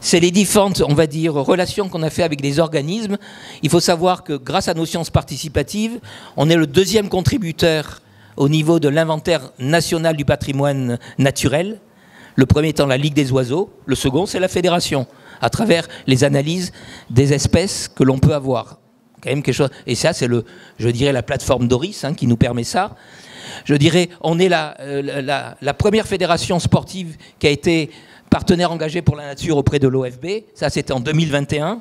C'est les différentes, on va dire, relations qu'on a fait avec des organismes. Il faut savoir que grâce à nos sciences participatives, on est le 2e contributeur au niveau de l'inventaire national du patrimoine naturel. Le premier étant la Ligue des oiseaux, le second, c'est la fédération, à travers les analyses des espèces que l'on peut avoir. Quand même quelque chose. Et ça, c'est la plateforme Doris qui nous permet ça. Je dirais, on est la première fédération sportive qui a été partenaire engagé pour la nature auprès de l'OFB. Ça, c'était en 2021.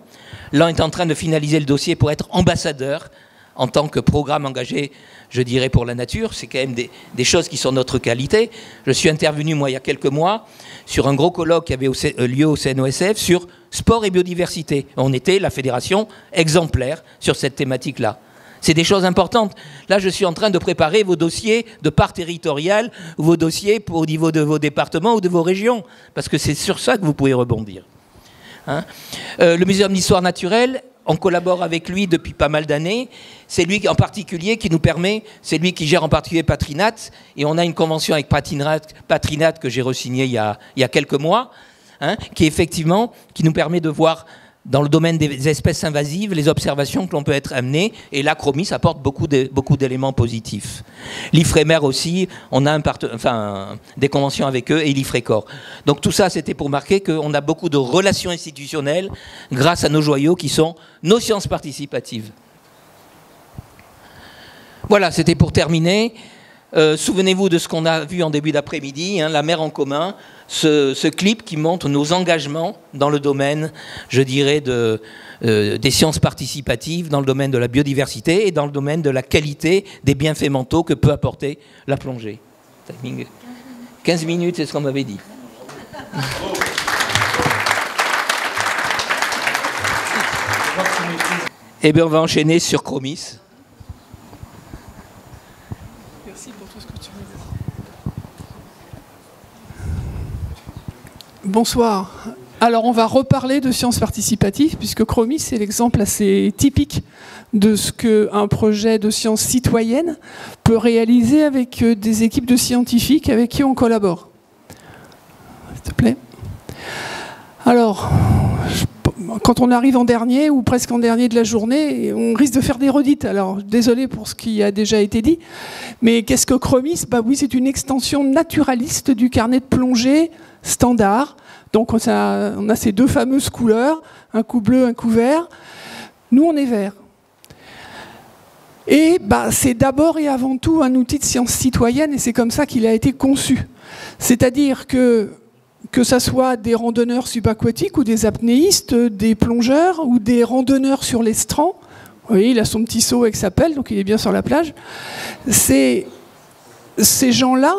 Là, on est en train de finaliser le dossier pour être ambassadeur en tant que programme engagé, je dirais, pour la nature. C'est quand même des choses qui sont notre qualité. Je suis intervenu, moi, il y a quelques mois, sur un gros colloque qui avait lieu au CNOSF sur sport et biodiversité. On était la fédération exemplaire sur cette thématique-là. C'est des choses importantes. Là, je suis en train de préparer vos dossiers de part territoriale, vos dossiers au niveau de vos départements ou de vos régions, parce que c'est sur ça que vous pouvez rebondir. Hein, le Muséum d'histoire naturelle, on collabore avec lui depuis pas mal d'années. C'est lui en particulier qui nous permet, c'est lui qui gère en particulier Patrinat, et on a une convention avec Patrinat que j'ai re-signée il y a quelques mois, hein, qui nous permet de voir dans le domaine des espèces invasives les observations que l'on peut être amené, et là Chromis apporte beaucoup d'éléments positifs. L'Ifremer aussi, on a des conventions avec eux, et l'Ifrecor. Donc tout ça, c'était pour marquer qu'on a beaucoup de relations institutionnelles grâce à nos joyaux qui sont nos sciences participatives. Voilà, c'était pour terminer. Souvenez-vous de ce qu'on a vu en début d'après-midi, hein, la mer en commun, ce clip qui montre nos engagements dans le domaine, je dirais, des sciences participatives, dans le domaine de la biodiversité et dans le domaine de la qualité des bienfaits mentaux que peut apporter la plongée. 15 minutes, c'est ce qu'on m'avait dit. Eh bien, on va enchaîner sur Chromis. Bonsoir. Alors on va reparler de sciences participatives puisque Chromis c'est l'exemple assez typique de ce qu'un projet de sciences citoyennes peut réaliser avec des équipes de scientifiques avec qui on collabore. S'il te plaît. Alors, quand on arrive en dernier ou presque en dernier de la journée, on risque de faire des redites. Alors, désolé pour ce qui a déjà été dit, mais qu'est-ce que Chromis? Bah oui, c'est une extension naturaliste du carnet de plongée standard. Donc on a ces deux fameuses couleurs, un coup bleu, un coup vert. Nous, on est vert. Et bah, c'est d'abord et avant tout un outil de science citoyenne, et c'est comme ça qu'il a été conçu. C'est-à-dire que ça soit des randonneurs subaquatiques ou des apnéistes, des plongeurs ou des randonneurs sur l'estran, vous voyez, il a son petit seau avec sa pelle, donc il est bien sur la plage. Ces gens-là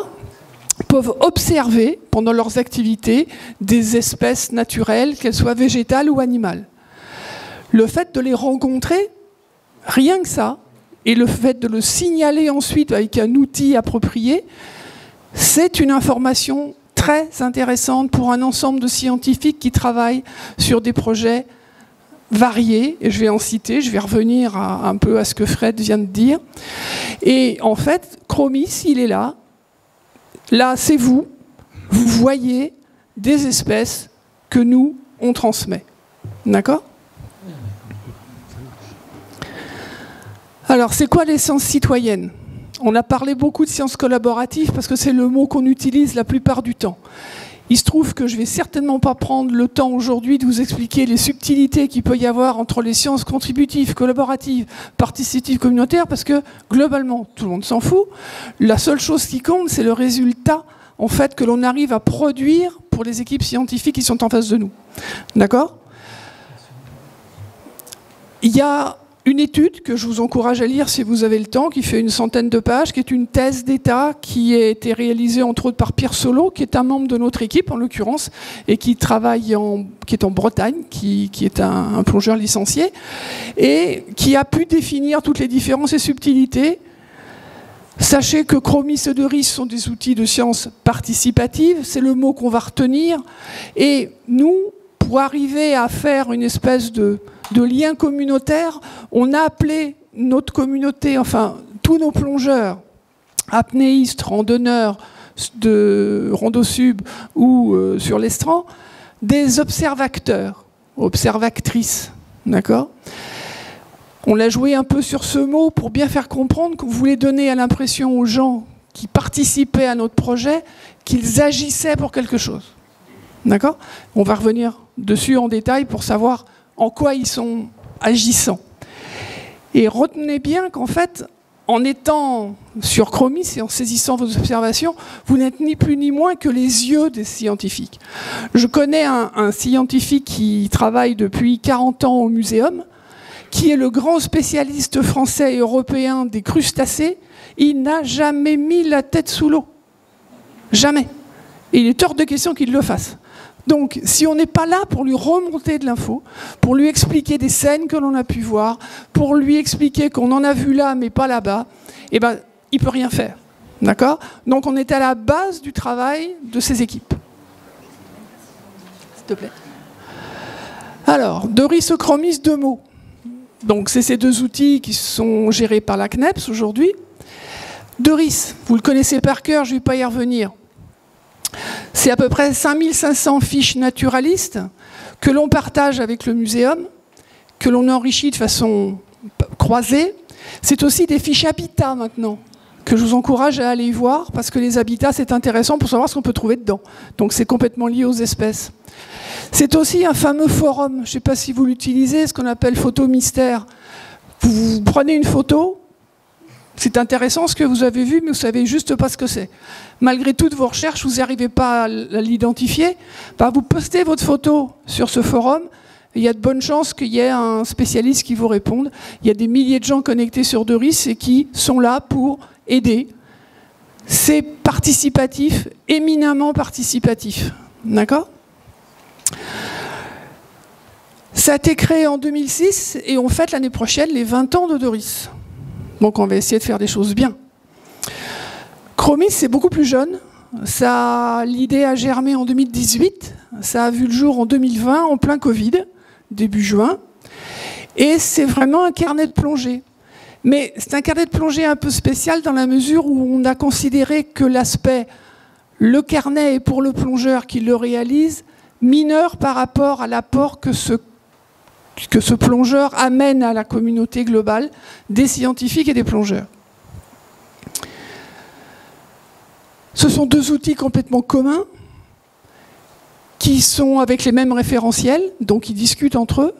peuvent observer pendant leurs activités des espèces naturelles, qu'elles soient végétales ou animales. Le fait de les rencontrer, rien que ça, et le fait de le signaler ensuite avec un outil approprié, c'est une information très intéressante pour un ensemble de scientifiques qui travaillent sur des projets variés, et je vais en citer, je vais revenir un peu à ce que Fred vient de dire. Et en fait, Chromis, il est là. Là, c'est vous voyez des espèces que nous, on transmet. D'accord ? Alors, c'est quoi les sciences citoyennes ? On a parlé beaucoup de sciences collaboratives parce que c'est le mot qu'on utilise la plupart du temps. Il se trouve que je ne vais certainement pas prendre le temps aujourd'hui de vous expliquer les subtilités qu'il peut y avoir entre les sciences contributives, collaboratives, participatives, communautaires, parce que globalement, tout le monde s'en fout. La seule chose qui compte, c'est le résultat en fait, que l'on arrive à produire pour les équipes scientifiques qui sont en face de nous. D'accord ? Il y a une étude que je vous encourage à lire si vous avez le temps, qui fait une centaine de pages, qui est une thèse d'État qui a été réalisée entre autres par Pierre Solo, qui est un membre de notre équipe en l'occurrence, et qui travaille qui est en Bretagne, qui est un plongeur licencié, et qui a pu définir toutes les différences et subtilités. Sachez que Chromis et Euderis sont des outils de science participative, c'est le mot qu'on va retenir, et nous, pour arriver à faire une espèce de lien communautaire, on a appelé notre communauté, enfin tous nos plongeurs, apnéistes, randonneurs de randosub ou sur l'estran, des observateurs, observatrices, d'accord ? On l'a joué un peu sur ce mot pour bien faire comprendre qu'on voulait donner à l'impression aux gens qui participaient à notre projet qu'ils agissaient pour quelque chose. D'accord ? On va revenir dessus en détail pour savoir en quoi ils sont agissants. Et retenez bien qu'en fait, en étant sur Chromis et en saisissant vos observations, vous n'êtes ni plus ni moins que les yeux des scientifiques. Je connais un scientifique qui travaille depuis 40 ans au muséum, qui est le grand spécialiste français et européen des crustacés. Il n'a jamais mis la tête sous l'eau. Jamais. Et il est hors de question qu'il le fasse. Donc, si on n'est pas là pour lui remonter de l'info, pour lui expliquer des scènes que l'on a pu voir, pour lui expliquer qu'on en a vu là, mais pas là-bas, eh ben, il ne peut rien faire. D'accord? Donc, on est à la base du travail de ces équipes. S'il te plaît. Alors, Doris Chromis, 2 mots. Donc, c'est ces 2 outils qui sont gérés par la CNEPS aujourd'hui. Doris, vous le connaissez par cœur, je ne vais pas y revenir. C'est à peu près 5500 fiches naturalistes que l'on partage avec le muséum, que l'on enrichit de façon croisée. C'est aussi des fiches habitat maintenant, que je vous encourage à aller y voir, parce que les habitats, c'est intéressant pour savoir ce qu'on peut trouver dedans. Donc c'est complètement lié aux espèces. C'est aussi un fameux forum, je ne sais pas si vous l'utilisez, ce qu'on appelle photo mystère. Vous prenez une photo, c'est intéressant ce que vous avez vu, mais vous ne savez juste pas ce que c'est. Malgré toutes vos recherches, vous n'arrivez pas à l'identifier. Bah, vous postez votre photo sur ce forum, il y a de bonnes chances qu'il y ait un spécialiste qui vous réponde. Il y a des milliers de gens connectés sur Doris et qui sont là pour aider. C'est participatif, éminemment participatif. D'accord ? Ça a été créé en 2006 et on fête l'année prochaine les 20 ans de Doris. Donc on va essayer de faire des choses bien. Chromis, c'est beaucoup plus jeune. L'idée a germé en 2018. Ça a vu le jour en 2020, en plein Covid, début juin. Et c'est vraiment un carnet de plongée. Mais c'est un carnet de plongée un peu spécial dans la mesure où on a considéré que l'aspect, le carnet est pour le plongeur qui le réalise, mineur par rapport à l'apport que ce plongeur amène à la communauté globale des scientifiques et des plongeurs. Ce sont 2 outils complètement communs qui sont avec les mêmes référentiels, donc ils discutent entre eux.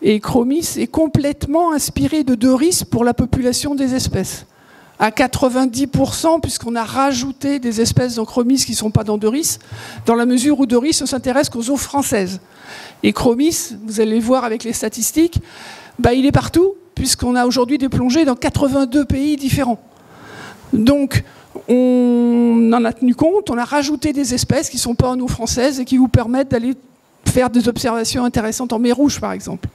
Et Chromis est complètement inspiré de Doris pour la population des espèces. À 90%, puisqu'on a rajouté des espèces dans Chromis qui ne sont pas dans Doris, dans la mesure où Doris ne s'intéresse qu'aux eaux françaises. Et Chromis, vous allez voir avec les statistiques, bah, il est partout, puisqu'on a aujourd'hui des plongées dans 82 pays différents. Donc, on en a tenu compte, on a rajouté des espèces qui ne sont pas en eau française et qui vous permettent d'aller faire des observations intéressantes en mer Rouge, par exemple,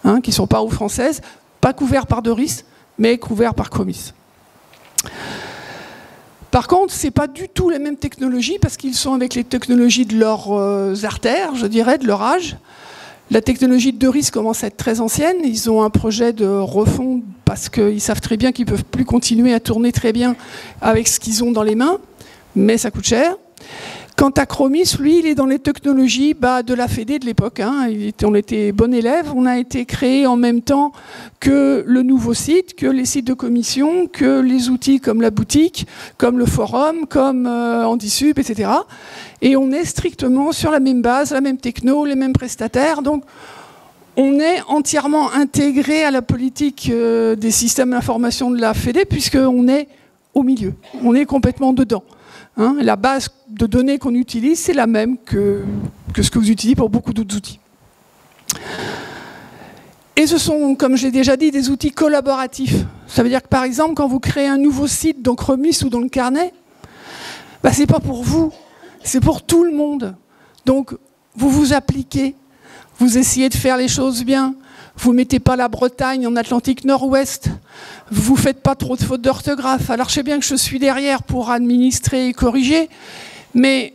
hein, qui ne sont pas eau française, pas couverts par Doris, mais couverts par Chromis. Par contre, ce n'est pas du tout les mêmes technologies parce qu'ils sont avec les technologies de leurs artères, je dirais, de leur âge. La technologie de Doris commence à être très ancienne. Ils ont un projet de refonte parce qu'ils savent très bien qu'ils ne peuvent plus continuer à tourner très bien avec ce qu'ils ont dans les mains, mais ça coûte cher. Quant à Chromis, lui, il est dans les technologies de la Fédé de l'époque. Hein. On était bon élève, on a été créé en même temps que le nouveau site, que les sites de commission, que les outils comme la boutique, comme le forum, comme Handisup, etc. Et on est strictement sur la même base, la même techno, les mêmes prestataires. Donc, on est entièrement intégré à la politique des systèmes d'information de la Fédé, puisqu'on est au milieu, on est complètement dedans. Hein, la base de données qu'on utilise, c'est la même que ce que vous utilisez pour beaucoup d'autres outils. Et ce sont, comme je l'ai déjà dit, des outils collaboratifs. Ça veut dire que, par exemple, quand vous créez un nouveau site dans Chromis ou dans le carnet, ce n'est pas pour vous, c'est pour tout le monde. Donc, vous vous appliquez, vous essayez de faire les choses bien, vous ne mettez pas la Bretagne en Atlantique Nord-Ouest, vous ne faites pas trop de fautes d'orthographe. Alors je sais bien que je suis derrière pour administrer et corriger, mais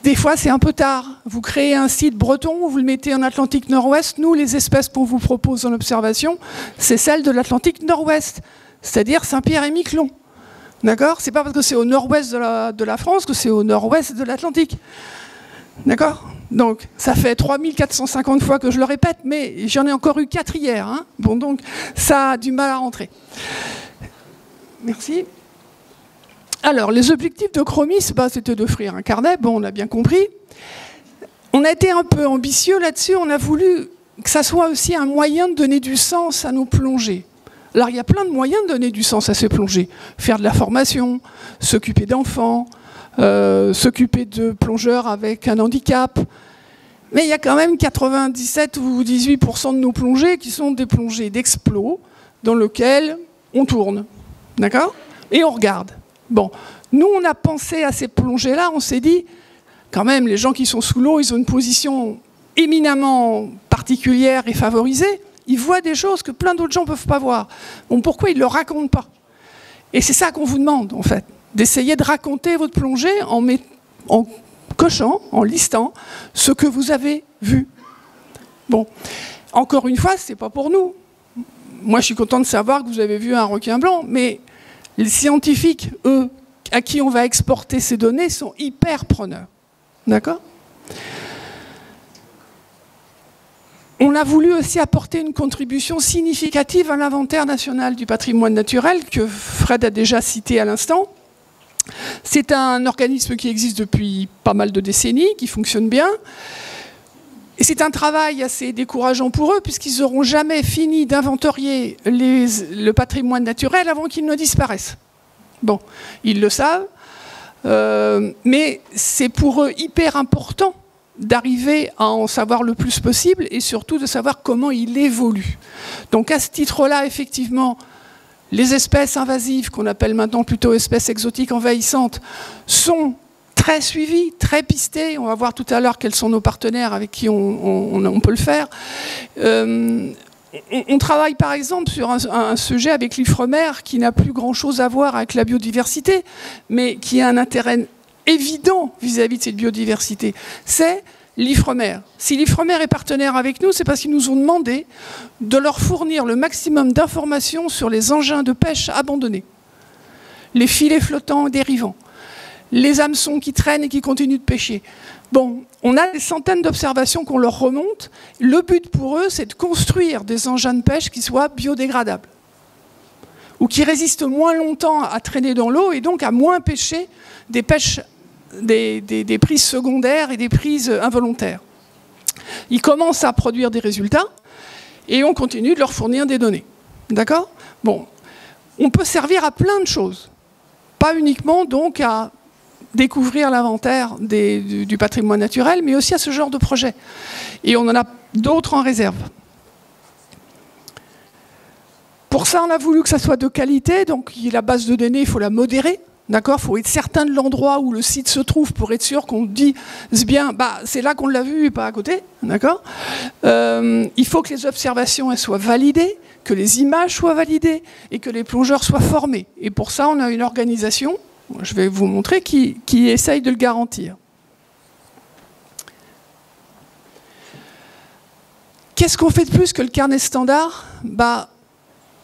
des fois c'est un peu tard. Vous créez un site breton, vous le mettez en Atlantique Nord-Ouest. Nous, les espèces qu'on vous propose en observation, c'est celles de l'Atlantique Nord-Ouest, c'est-à-dire Saint-Pierre-et-Miquelon. D'accord ? C'est pas parce que c'est au nord-ouest de la France que c'est au nord-ouest de l'Atlantique. D'accord ? Donc, ça fait 3450 fois que je le répète, mais j'en ai encore eu 4 hier. Hein. Bon, donc, ça a du mal à rentrer. Merci. Alors, les objectifs de Chromis, c'était d'offrir un carnet. Bon, on a bien compris. On a été un peu ambitieux là-dessus. On a voulu que ça soit aussi un moyen de donner du sens à nos plongées. Alors, il y a plein de moyens de donner du sens à ces plongées. Faire de la formation, s'occuper d'enfants, s'occuper de plongeurs avec un handicap. Mais il y a quand même 97 ou 18% de nos plongées qui sont des plongées d'explos dans lesquelles on tourne. D'accord ? Et on regarde. Bon, nous, on a pensé à ces plongées-là, on s'est dit, Quand même, les gens qui sont sous l'eau, ils ont une position éminemment particulière et favorisée. Ils voient des choses que plein d'autres gens ne peuvent pas voir. Bon, pourquoi ils ne le racontent pas? Et c'est ça qu'on vous demande, en fait, d'essayer de raconter votre plongée en cochant, en listant ce que vous avez vu. Bon, encore une fois, ce n'est pas pour nous. Moi, je suis content de savoir que vous avez vu un requin blanc, mais les scientifiques, eux, à qui on va exporter ces données, sont hyper preneurs. D'accord ? On a voulu aussi apporter une contribution significative à l'inventaire national du patrimoine naturel que Fred a déjà cité à l'instant. C'est un organisme qui existe depuis pas mal de décennies, qui fonctionne bien. Et c'est un travail assez décourageant pour eux, puisqu'ils n'auront jamais fini d'inventorier le patrimoine naturel avant qu'il ne disparaisse. Bon, ils le savent, mais c'est pour eux hyper important d'arriver à en savoir le plus possible et surtout de savoir comment il évolue. Donc à ce titre-là, effectivement, les espèces invasives, qu'on appelle maintenant plutôt espèces exotiques envahissantes, sont très suivies, très pistées. On va voir tout à l'heure quels sont nos partenaires avec qui on peut le faire. On travaille par exemple sur un sujet avec l'Ifremer qui n'a plus grand-chose à voir avec la biodiversité, mais qui a un intérêt évident vis-à-vis de cette biodiversité. C'est l'Ifremer. Si l'Ifremer est partenaire avec nous, c'est parce qu'ils nous ont demandé de leur fournir le maximum d'informations sur les engins de pêche abandonnés, les filets flottants et dérivants, les hameçons qui traînent et qui continuent de pêcher. Bon, on a des centaines d'observations qu'on leur remonte. Le but pour eux, c'est de construire des engins de pêche qui soient biodégradables ou qui résistent moins longtemps à traîner dans l'eau et donc à moins pêcher des pêches, des prises secondaires et des prises involontaires. Ils commencent à produire des résultats et on continue de leur fournir des données. D'accord ? Bon, on peut servir à plein de choses, pas uniquement donc à découvrir l'inventaire du patrimoine naturel, mais aussi à ce genre de projet. Et on en a d'autres en réserve. Pour ça, on a voulu que ça soit de qualité, donc la base de données, il faut la modérer. D'accord ? Il faut être certain de l'endroit où le site se trouve pour être sûr qu'on dise bien, c'est là qu'on l'a vu et pas à côté. D'accord ? Il faut que les observations elles soient validées, que les images soient validées et que les plongeurs soient formés. Et pour ça, on a une organisation, je vais vous montrer, qui essaye de le garantir. Qu'est-ce qu'on fait de plus que le carnet standard ?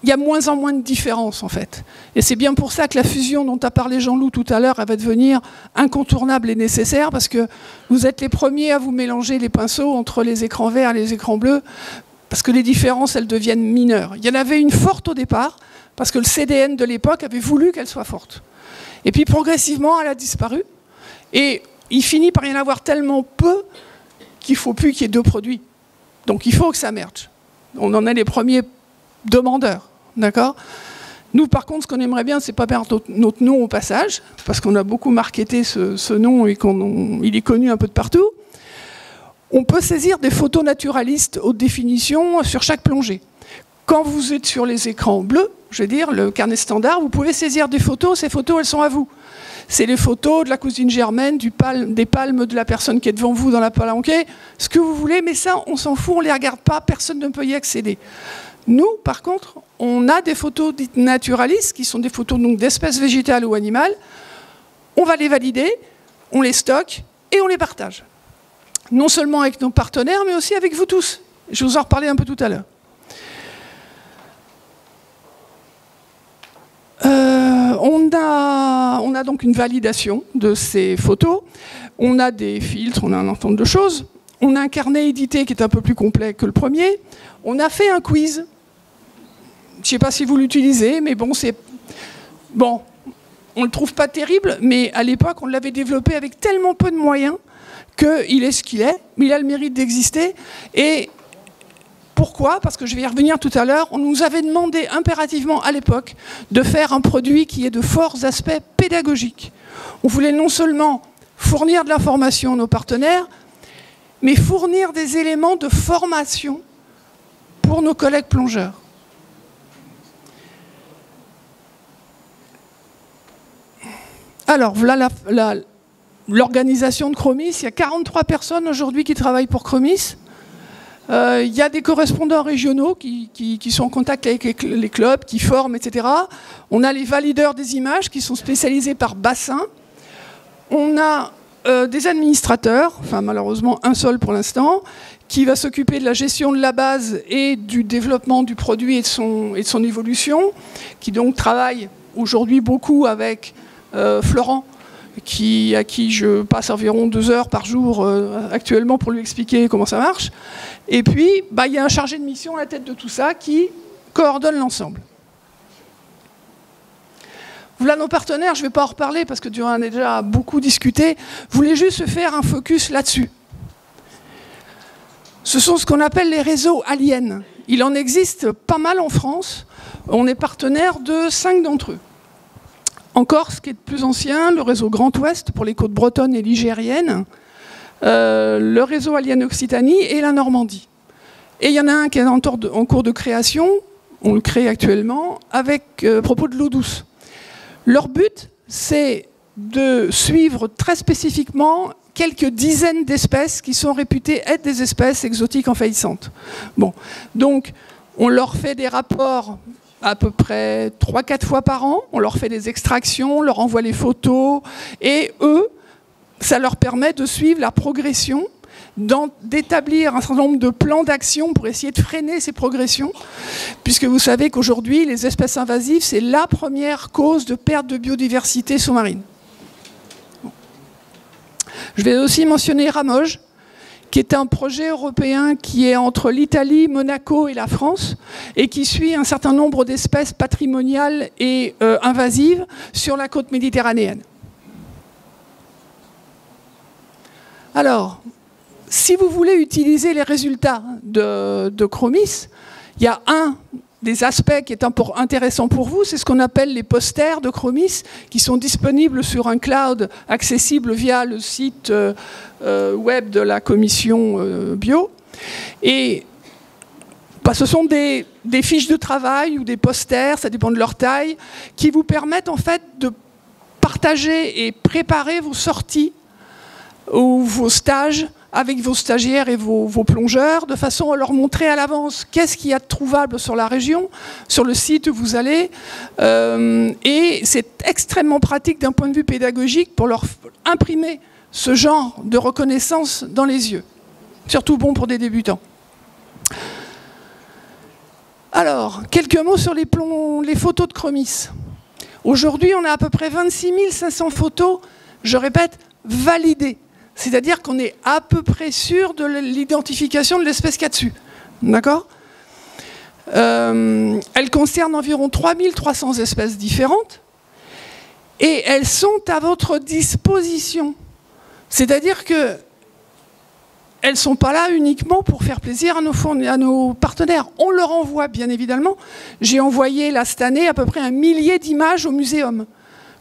Il y a moins en moins de différences, en fait. Et c'est bien pour ça que la fusion dont a parlé Jean-Loup tout à l'heure, elle va devenir incontournable et nécessaire, parce que vous êtes les premiers à vous mélanger les pinceaux entre les écrans verts et les écrans bleus, parce que les différences, elles deviennent mineures. Il y en avait une forte au départ, parce que le CDN de l'époque avait voulu qu'elle soit forte. Et puis progressivement, elle a disparu. Et il finit par y en avoir tellement peu qu'il ne faut plus qu'il y ait deux produits. Donc il faut que ça merge. On en est les premiers demandeurs. D'accord ? Nous, par contre, ce qu'on aimerait bien, c'est pas perdre notre nom au passage, parce qu'on a beaucoup marketé ce nom et il est connu un peu de partout. On peut saisir des photos naturalistes haute définition sur chaque plongée. Quand vous êtes sur les écrans bleus, je veux dire, le carnet standard, vous pouvez saisir des photos. Ces photos, elles sont à vous. C'est les photos de la cousine Germaine, des palmes de la personne qui est devant vous dans la palanquée, ce que vous voulez, mais ça, on s'en fout, on ne les regarde pas, personne ne peut y accéder. Nous, par contre, on a des photos dites naturalistes, qui sont des photos d'espèces végétales ou animales. On va les valider, on les stocke et on les partage. Non seulement avec nos partenaires, mais aussi avec vous tous. Je vais vous en reparler un peu tout à l'heure. On a donc une validation de ces photos. On a des filtres, on a un ensemble de choses. On a un carnet édité qui est un peu plus complet que le premier. On a fait un quiz. Je ne sais pas si vous l'utilisez, mais bon, on ne le trouve pas terrible, mais à l'époque, on l'avait développé avec tellement peu de moyens qu'il est ce qu'il est, mais il a le mérite d'exister. Et pourquoi ? Parce que je vais y revenir tout à l'heure. On nous avait demandé impérativement à l'époque de faire un produit qui ait de forts aspects pédagogiques. On voulait non seulement fournir de l'information à nos partenaires, mais fournir des éléments de formation pour nos collègues plongeurs. Alors, voilà l'organisation de Chromis. Il y a 43 personnes aujourd'hui qui travaillent pour Chromis. Il y a des correspondants régionaux qui sont en contact avec les clubs, qui forment, etc. On a les valideurs des images qui sont spécialisés par bassin. On a des administrateurs, enfin malheureusement un seul pour l'instant, qui va s'occuper de la gestion de la base et du développement du produit et de son évolution, qui donc travaille aujourd'hui beaucoup avec Florent, à qui je passe environ 2 heures par jour actuellement pour lui expliquer comment ça marche. Et puis, il y a un chargé de mission à la tête de tout ça qui coordonne l'ensemble. Voilà nos partenaires, je ne vais pas en reparler parce que tu en as déjà beaucoup discuté. Je voulais juste faire un focus là-dessus. Ce sont ce qu'on appelle les réseaux aliens. Il en existe pas mal en France. On est partenaire de 5 d'entre eux. En Corse, qui est plus ancien, le réseau Grand Ouest pour les côtes bretonnes et ligériennes, le réseau Alien Occitanie et la Normandie. Et il y en a un qui est en cours de création, on le crée actuellement, à propos de l'eau douce. Leur but, c'est de suivre très spécifiquement quelques dizaines d'espèces qui sont réputées être des espèces exotiques envahissantes. Bon, donc on leur fait des rapports à peu près 3-4 fois par an, on leur fait des extractions, on leur envoie les photos, et eux, ça leur permet de suivre la progression, d'établir un certain nombre de plans d'action pour essayer de freiner ces progressions, puisque vous savez qu'aujourd'hui, les espèces invasives, c'est la première cause de perte de biodiversité sous-marine. Je vais aussi mentionner Ramoge, qui est un projet européen qui est entre l'Italie, Monaco et la France, et qui suit un certain nombre d'espèces patrimoniales et invasives sur la côte méditerranéenne. Alors, si vous voulez utiliser les résultats de Chromis, il y a un des aspects qui est intéressant pour vous, c'est ce qu'on appelle les posters de Chromis, qui sont disponibles sur un cloud accessible via le site web de la commission bio. Et ce sont des fiches de travail ou des posters, ça dépend de leur taille, qui vous permettent en fait de partager et préparer vos sorties ou vos stages avec vos stagiaires et vos plongeurs, de façon à leur montrer à l'avance qu'est-ce qu'il y a de trouvable sur la région, sur le site où vous allez. Et c'est extrêmement pratique d'un point de vue pédagogique pour leur imprimer ce genre de reconnaissance dans les yeux. Surtout bon pour des débutants. Alors, quelques mots sur les photos de Chromis. Aujourd'hui, on a à peu près 26 500 photos, je répète, validées. C'est-à-dire qu'on est à peu près sûr de l'identification de l'espèce qu'il y a dessus. D'accord ? Elle concerne environ 3300 espèces différentes et elles sont à votre disposition. C'est-à-dire qu'elles ne sont pas là uniquement pour faire plaisir à nos partenaires. On leur envoie, bien évidemment. J'ai envoyé là cette année à peu près 1 millier d'images au muséum,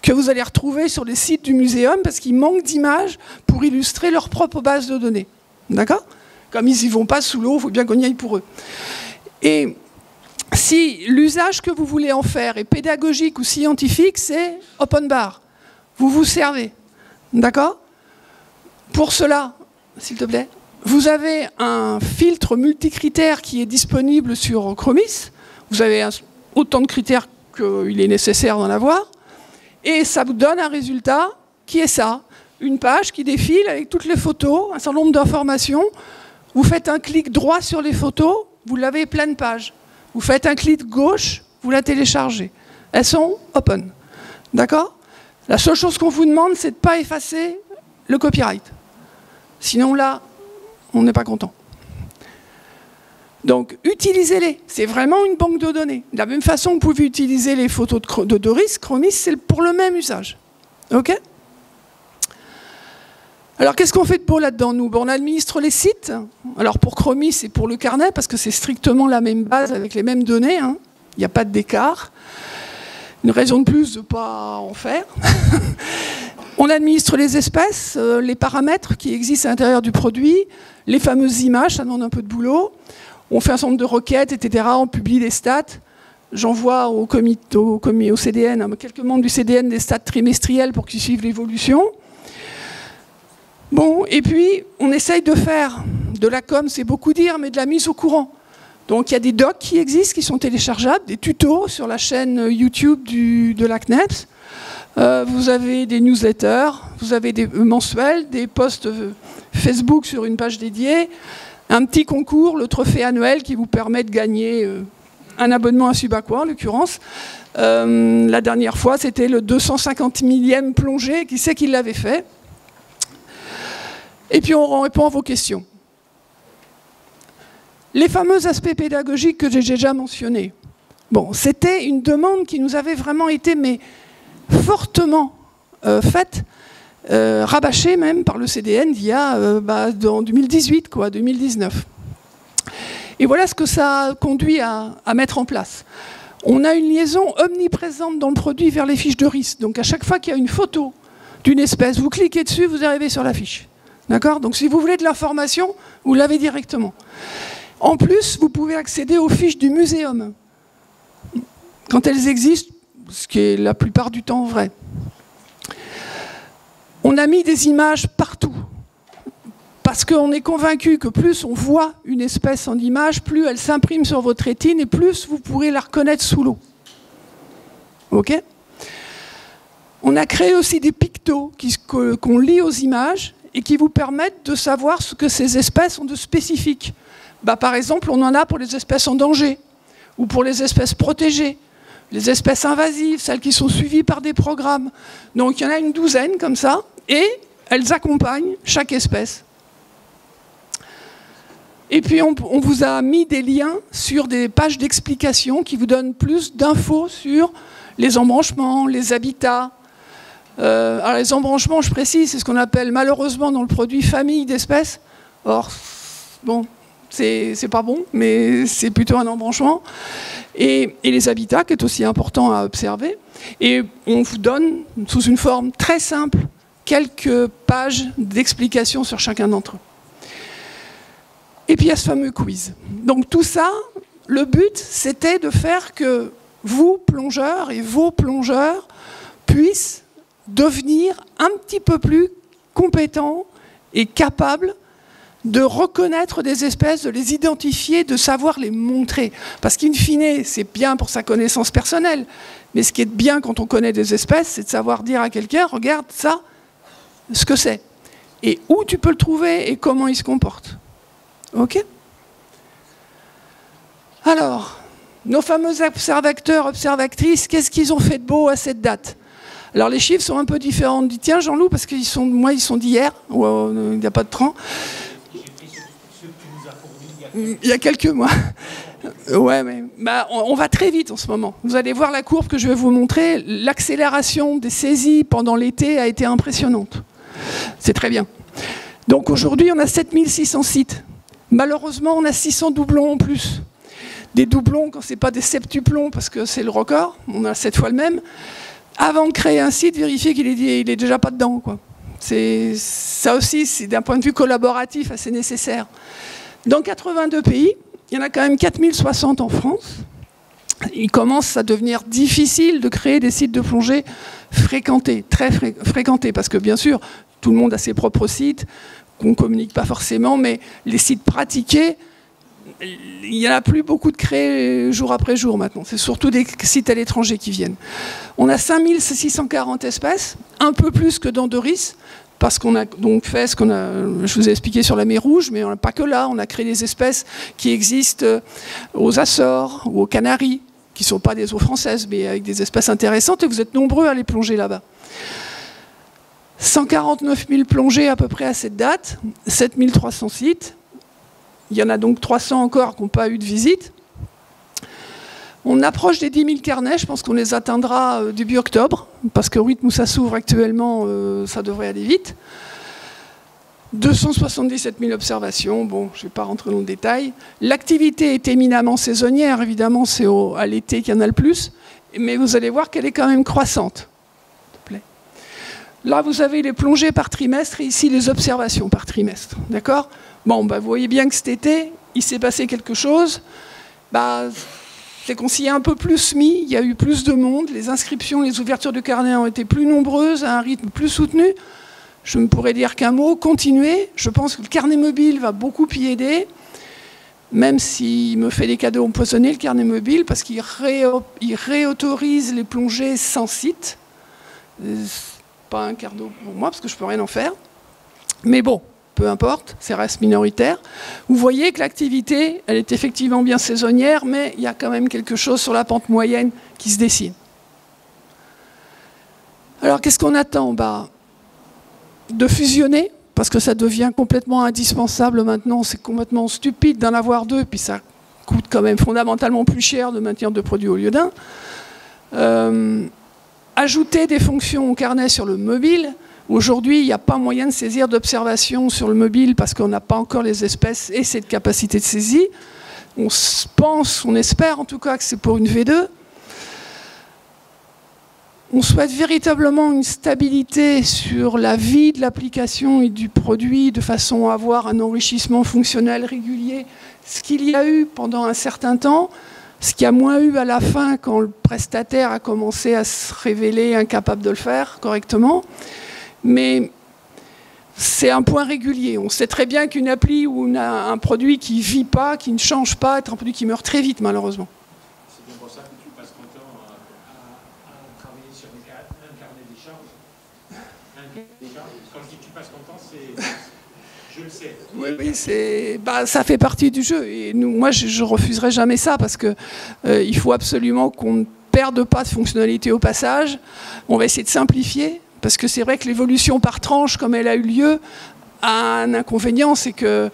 que vous allez retrouver sur les sites du muséum parce qu'il manque d'images pour illustrer leur propre base de données. D'accord ? Comme ils n'y vont pas sous l'eau, il faut bien qu'on y aille pour eux. Et si l'usage que vous voulez en faire est pédagogique ou scientifique, c'est open bar. Vous vous servez. D'accord ? Pour cela, s'il te plaît, vous avez un filtre multicritères qui est disponible sur Chromis. Vous avez autant de critères qu'il est nécessaire d'en avoir. Et ça vous donne un résultat qui est ça, une page qui défile avec toutes les photos, un certain nombre d'informations. Vous faites un clic droit sur les photos, vous l'avez pleine page. Vous faites un clic gauche, vous la téléchargez. Elles sont open. D'accord ? La seule chose qu'on vous demande, c'est de ne pas effacer le copyright. Sinon là, on n'est pas content. Donc, utilisez-les. C'est vraiment une banque de données. De la même façon que vous pouvez utiliser les photos de Doris, Chromis, c'est pour le même usage. OK ? Alors, qu'est-ce qu'on fait de beau là-dedans, nous ? On administre les sites. Alors, pour Chromis et pour le carnet, parce que c'est strictement la même base avec les mêmes données. Hein. Il n'y a pas d'écart. Une raison de plus de ne pas en faire. On administre les espèces, les paramètres qui existent à l'intérieur du produit, les fameuses images, ça demande un peu de boulot. On fait un certain nombre de requêtes, etc. On publie des stats. J'envoie au CDN, à quelques membres du CDN, des stats trimestriels pour qu'ils suivent l'évolution. Bon, et puis, on essaye de faire de la com, c'est beaucoup dire, mais de la mise au courant. Donc, il y a des docs qui existent, qui sont téléchargeables, des tutos sur la chaîne YouTube de la CNEPS. Vous avez des newsletters, vous avez des mensuels, des posts Facebook sur une page dédiée, un petit concours, le trophée annuel qui vous permet de gagner un abonnement à Subaqua, en l'occurrence. La dernière fois, c'était le 250 millième plongée. Qui c'est qui l'avait fait? Et puis, on répond à vos questions. Les fameux aspects pédagogiques que j'ai déjà mentionnés. Bon, c'était une demande qui nous avait vraiment été fortement faite, rabâchée même par le CDN il y a en 2018, 2019. Et voilà ce que ça a conduit à mettre en place. On a une liaison omniprésente dans le produit vers les fiches de risque. Donc à chaque fois qu'il y a une photo d'une espèce, vous cliquez dessus, vous arrivez sur la fiche. D'accord? Donc si vous voulez de l'information, vous l'avez directement. En plus, vous pouvez accéder aux fiches du muséum, quand elles existent, ce qui est la plupart du temps vrai. On a mis des images partout, parce qu'on est convaincu que plus on voit une espèce en image, plus elle s'imprime sur votre rétine et plus vous pourrez la reconnaître sous l'eau. Ok? On a créé aussi des pictos qu'on lit aux images et qui vous permettent de savoir ce que ces espèces ont de spécifique. Par exemple, on en a pour les espèces en danger, ou pour les espèces protégées, les espèces invasives, celles qui sont suivies par des programmes. Donc il y en a une douzaine comme ça, et elles accompagnent chaque espèce. Et puis on vous a mis des liens sur des pages d'explication qui vous donnent plus d'infos sur les embranchements, les habitats. Alors les embranchements, je précise, c'est ce qu'on appelle malheureusement dans le produit famille d'espèces. Or, bon... c'est pas bon, mais c'est plutôt un embranchement. Et les habitats, qui est aussi important à observer. Et on vous donne, sous une forme très simple, quelques pages d'explication sur chacun d'entre eux. Et puis il y a ce fameux quiz. Donc tout ça, le but, c'était de faire que vous, plongeurs, et vos plongeurs, puissent devenir un petit peu plus compétents et capables de reconnaître des espèces, de les identifier, de savoir les montrer. Parce qu'in fine, c'est bien pour sa connaissance personnelle, mais ce qui est bien quand on connaît des espèces, c'est de savoir dire à quelqu'un, regarde ça, ce que c'est, et où tu peux le trouver, et comment il se comporte. Ok? Alors, nos fameux observateurs, observatrices, qu'est-ce qu'ils ont fait de beau à cette date? Alors les chiffres sont un peu différents. On dit, tiens Jean-Loup, parce qu'ils sont d'hier, il n'y a pas de temps. Il y a quelques mois. Ouais, mais on va très vite en ce moment. Vous allez voir la courbe que je vais vous montrer. L'accélération des saisies pendant l'été a été impressionnante. C'est très bien. Donc aujourd'hui, on a 7600 sites. Malheureusement, on a 600 doublons en plus. Des doublons quand ce n'est pas des septuplons, parce que c'est le record. On a 7 fois le même. Avant de créer un site, vérifiez qu'il est déjà pas dedans, quoi. Ça aussi, c'est d'un point de vue collaboratif assez nécessaire. Dans 82 pays, il y en a quand même 4060 en France. Il commence à devenir difficile de créer des sites de plongée fréquentés, très fréquentés, parce que bien sûr, tout le monde a ses propres sites, qu'on ne communique pas forcément, mais les sites pratiqués, il n'y en a plus beaucoup de créés jour après jour maintenant. C'est surtout des sites à l'étranger qui viennent. On a 5640 espèces, un peu plus que dans Doris, parce qu'on a donc fait ce je vous ai expliqué sur la mer Rouge, mais on n'a pas que là. On a créé des espèces qui existent aux Açores ou aux Canaries, qui ne sont pas des eaux françaises, mais avec des espèces intéressantes, et vous êtes nombreux à les plonger là-bas. 149 000 plongées à peu près à cette date, 7300 sites. Il y en a donc 300 encore qui n'ont pas eu de visite. On approche des 10 000 carnets, je pense qu'on les atteindra début octobre, parce que au rythme où ça s'ouvre actuellement, ça devrait aller vite. 277 000 observations, bon, je ne vais pas rentrer dans le détail. L'activité est éminemment saisonnière, évidemment, c'est à l'été qu'il y en a le plus, mais vous allez voir qu'elle est quand même croissante. Là, vous avez les plongées par trimestre et ici les observations par trimestre. D'accord? Bon, vous voyez bien que cet été, il s'est passé quelque chose. C'est qu'on s'y est un peu plus mis, il y a eu plus de monde, les inscriptions, les ouvertures de carnet ont été plus nombreuses, à un rythme plus soutenu. je ne pourrais dire qu'un mot, continuer. Je pense que le carnet mobile va beaucoup y aider, même s'il me fait des cadeaux empoisonnés, le carnet mobile, parce qu'il réautorise les plongées sans site. Pas un cadeau pour moi, parce que je ne peux rien en faire. Mais bon, peu importe, ça reste minoritaire. Vous voyez que l'activité, elle est effectivement bien saisonnière, mais il y a quand même quelque chose sur la pente moyenne qui se dessine. Alors, qu'est-ce qu'on attend? De fusionner, parce que ça devient complètement indispensable maintenant. C'est complètement stupide d'en avoir deux, puis ça coûte quand même fondamentalement plus cher de maintenir deux produits au lieu d'un. Ajouter des fonctions au carnet sur le mobile. Aujourd'hui, il n'y a pas moyen de saisir d'observation sur le mobile parce qu'on n'a pas encore les espèces et cette capacité de saisie. On pense, on espère en tout cas que c'est pour une V2. On souhaite véritablement une stabilité sur la vie de l'application et du produit de façon à avoir un enrichissement fonctionnel régulier, ce qu'il y a eu pendant un certain temps, ce qu'il y a moins eu à la fin quand le prestataire a commencé à se révéler incapable de le faire correctement. Mais c'est un point régulier. On sait très bien qu'une appli ou un produit qui ne vit pas, qui ne change pas, est un produit qui meurt très vite malheureusement. C'est bien pour ça que tu passes ton temps à travailler sur un carnet des charges. Quand je dis que tu passes ton temps, c'est... Je le sais. Oui, ça fait partie du jeu. Et moi, je ne refuserai jamais ça parce qu'il faut absolument qu'on ne perde pas de fonctionnalité au passage. On va essayer de simplifier parce que c'est vrai que l'évolution par tranche, comme elle a eu lieu, a un inconvénient, c'est que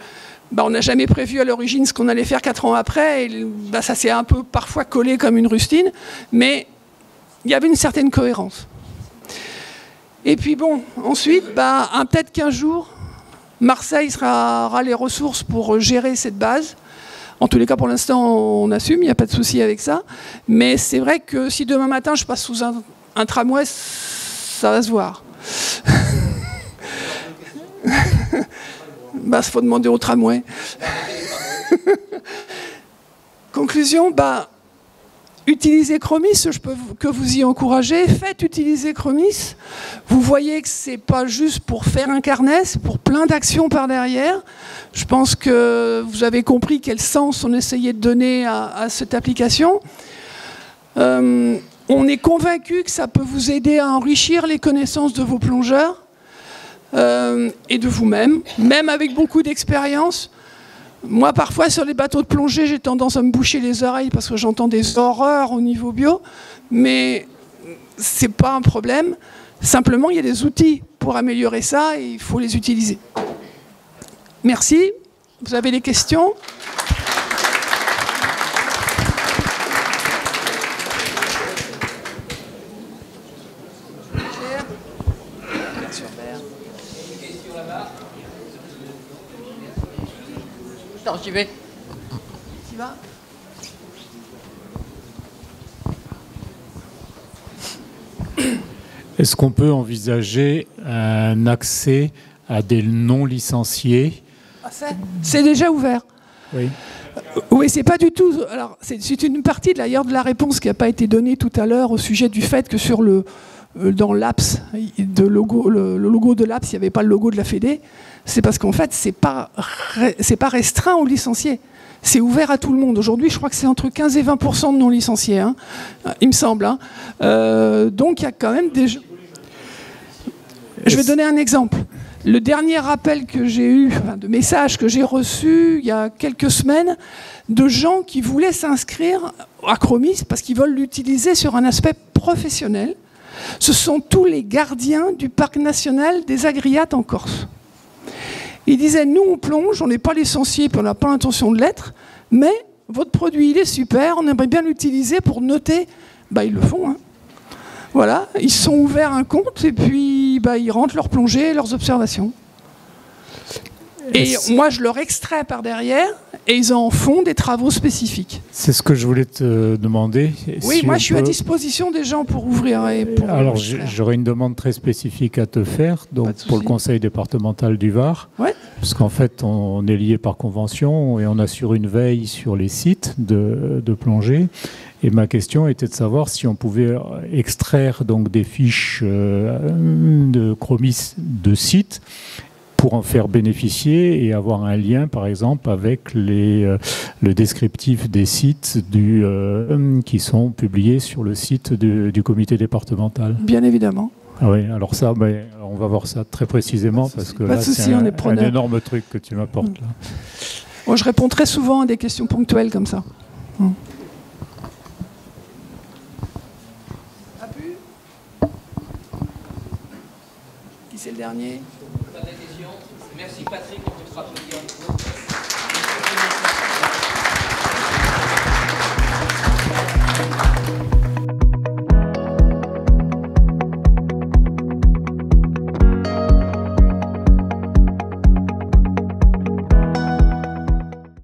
on n'a jamais prévu à l'origine ce qu'on allait faire 4 ans après. Et, ça s'est un peu parfois collé comme une rustine, mais il y avait une certaine cohérence. Et puis bon, ensuite, peut-être qu'un jour, Marseille aura les ressources pour gérer cette base. En tous les cas, pour l'instant, on assume, il n'y a pas de souci avec ça. Mais c'est vrai que si demain matin, je passe sous un tramway, ça va se voir. Il faut demander au tramway. Conclusion, utilisez Chromis, je peux que vous y encourager. Faites utiliser Chromis. Vous voyez que ce n'est pas juste pour faire un carnet, c'est pour plein d'actions par derrière. Je pense que vous avez compris quel sens on essayait de donner à cette application. On est convaincu que ça peut vous aider à enrichir les connaissances de vos plongeurs et de vous-même, même avec beaucoup d'expérience. Moi, parfois, sur les bateaux de plongée, j'ai tendance à me boucher les oreilles parce que j'entends des horreurs au niveau bio, mais ce n'est pas un problème. Simplement, il y a des outils pour améliorer ça et il faut les utiliser. Merci. Vous avez des questions ? Non, j'y vais. Tu vas ? Est-ce qu'on peut envisager un accès à des non-licenciés? C'est déjà ouvert. Oui. Oui, c'est pas du tout. Alors, c'est une partie d'ailleurs de la réponse qui n'a pas été donnée tout à l'heure au sujet du fait que dans l'APS, le logo de l'APS, il n'y avait pas le logo de la Fédé. C'est parce qu'en fait, c'est pas restreint aux licenciés. C'est ouvert à tout le monde. Aujourd'hui, je crois que c'est entre 15 et 20% de non-licenciés, il me semble. Donc, il y a quand même des... Je vais donner un exemple. Le dernier rappel que j'ai eu, de message que j'ai reçu il y a quelques semaines, de gens qui voulaient s'inscrire à Chromis parce qu'ils veulent l'utiliser sur un aspect professionnel. Ce sont tous les gardiens du parc national des Agriates en Corse. Ils disaient, nous on plonge, on n'est pas licenciés, puis on n'a pas l'intention de l'être, mais votre produit il est super, on aimerait bien l'utiliser pour noter. Ils le font. Voilà, ils sont ouverts un compte et puis ils rentrent leur plongée et leurs observations. Et moi je leur extrais par derrière et ils en font des travaux spécifiques. C'est ce que je voulais te demander. Oui, si moi je suis à disposition des gens pour ouvrir. Alors j'aurais une demande très spécifique à te faire, donc pour le conseil départemental du Var. Ouais. Parce qu'en fait, on est lié par convention et on assure une veille sur les sites de plongée. Et ma question était de savoir si on pouvait extraire donc des fiches de chromis de sites pour en faire bénéficier et avoir un lien, par exemple, avec le descriptif des sites qui sont publiés sur le site du comité départemental. Bien évidemment. Ah oui, alors ça, on va voir ça très précisément, parce que là, c'est un énorme truc que tu m'apportes. Là. Bon, je réponds très souvent à des questions ponctuelles comme ça. Qui c'est le dernier? Pas de questions. Merci Patrick, on peut se rappeler.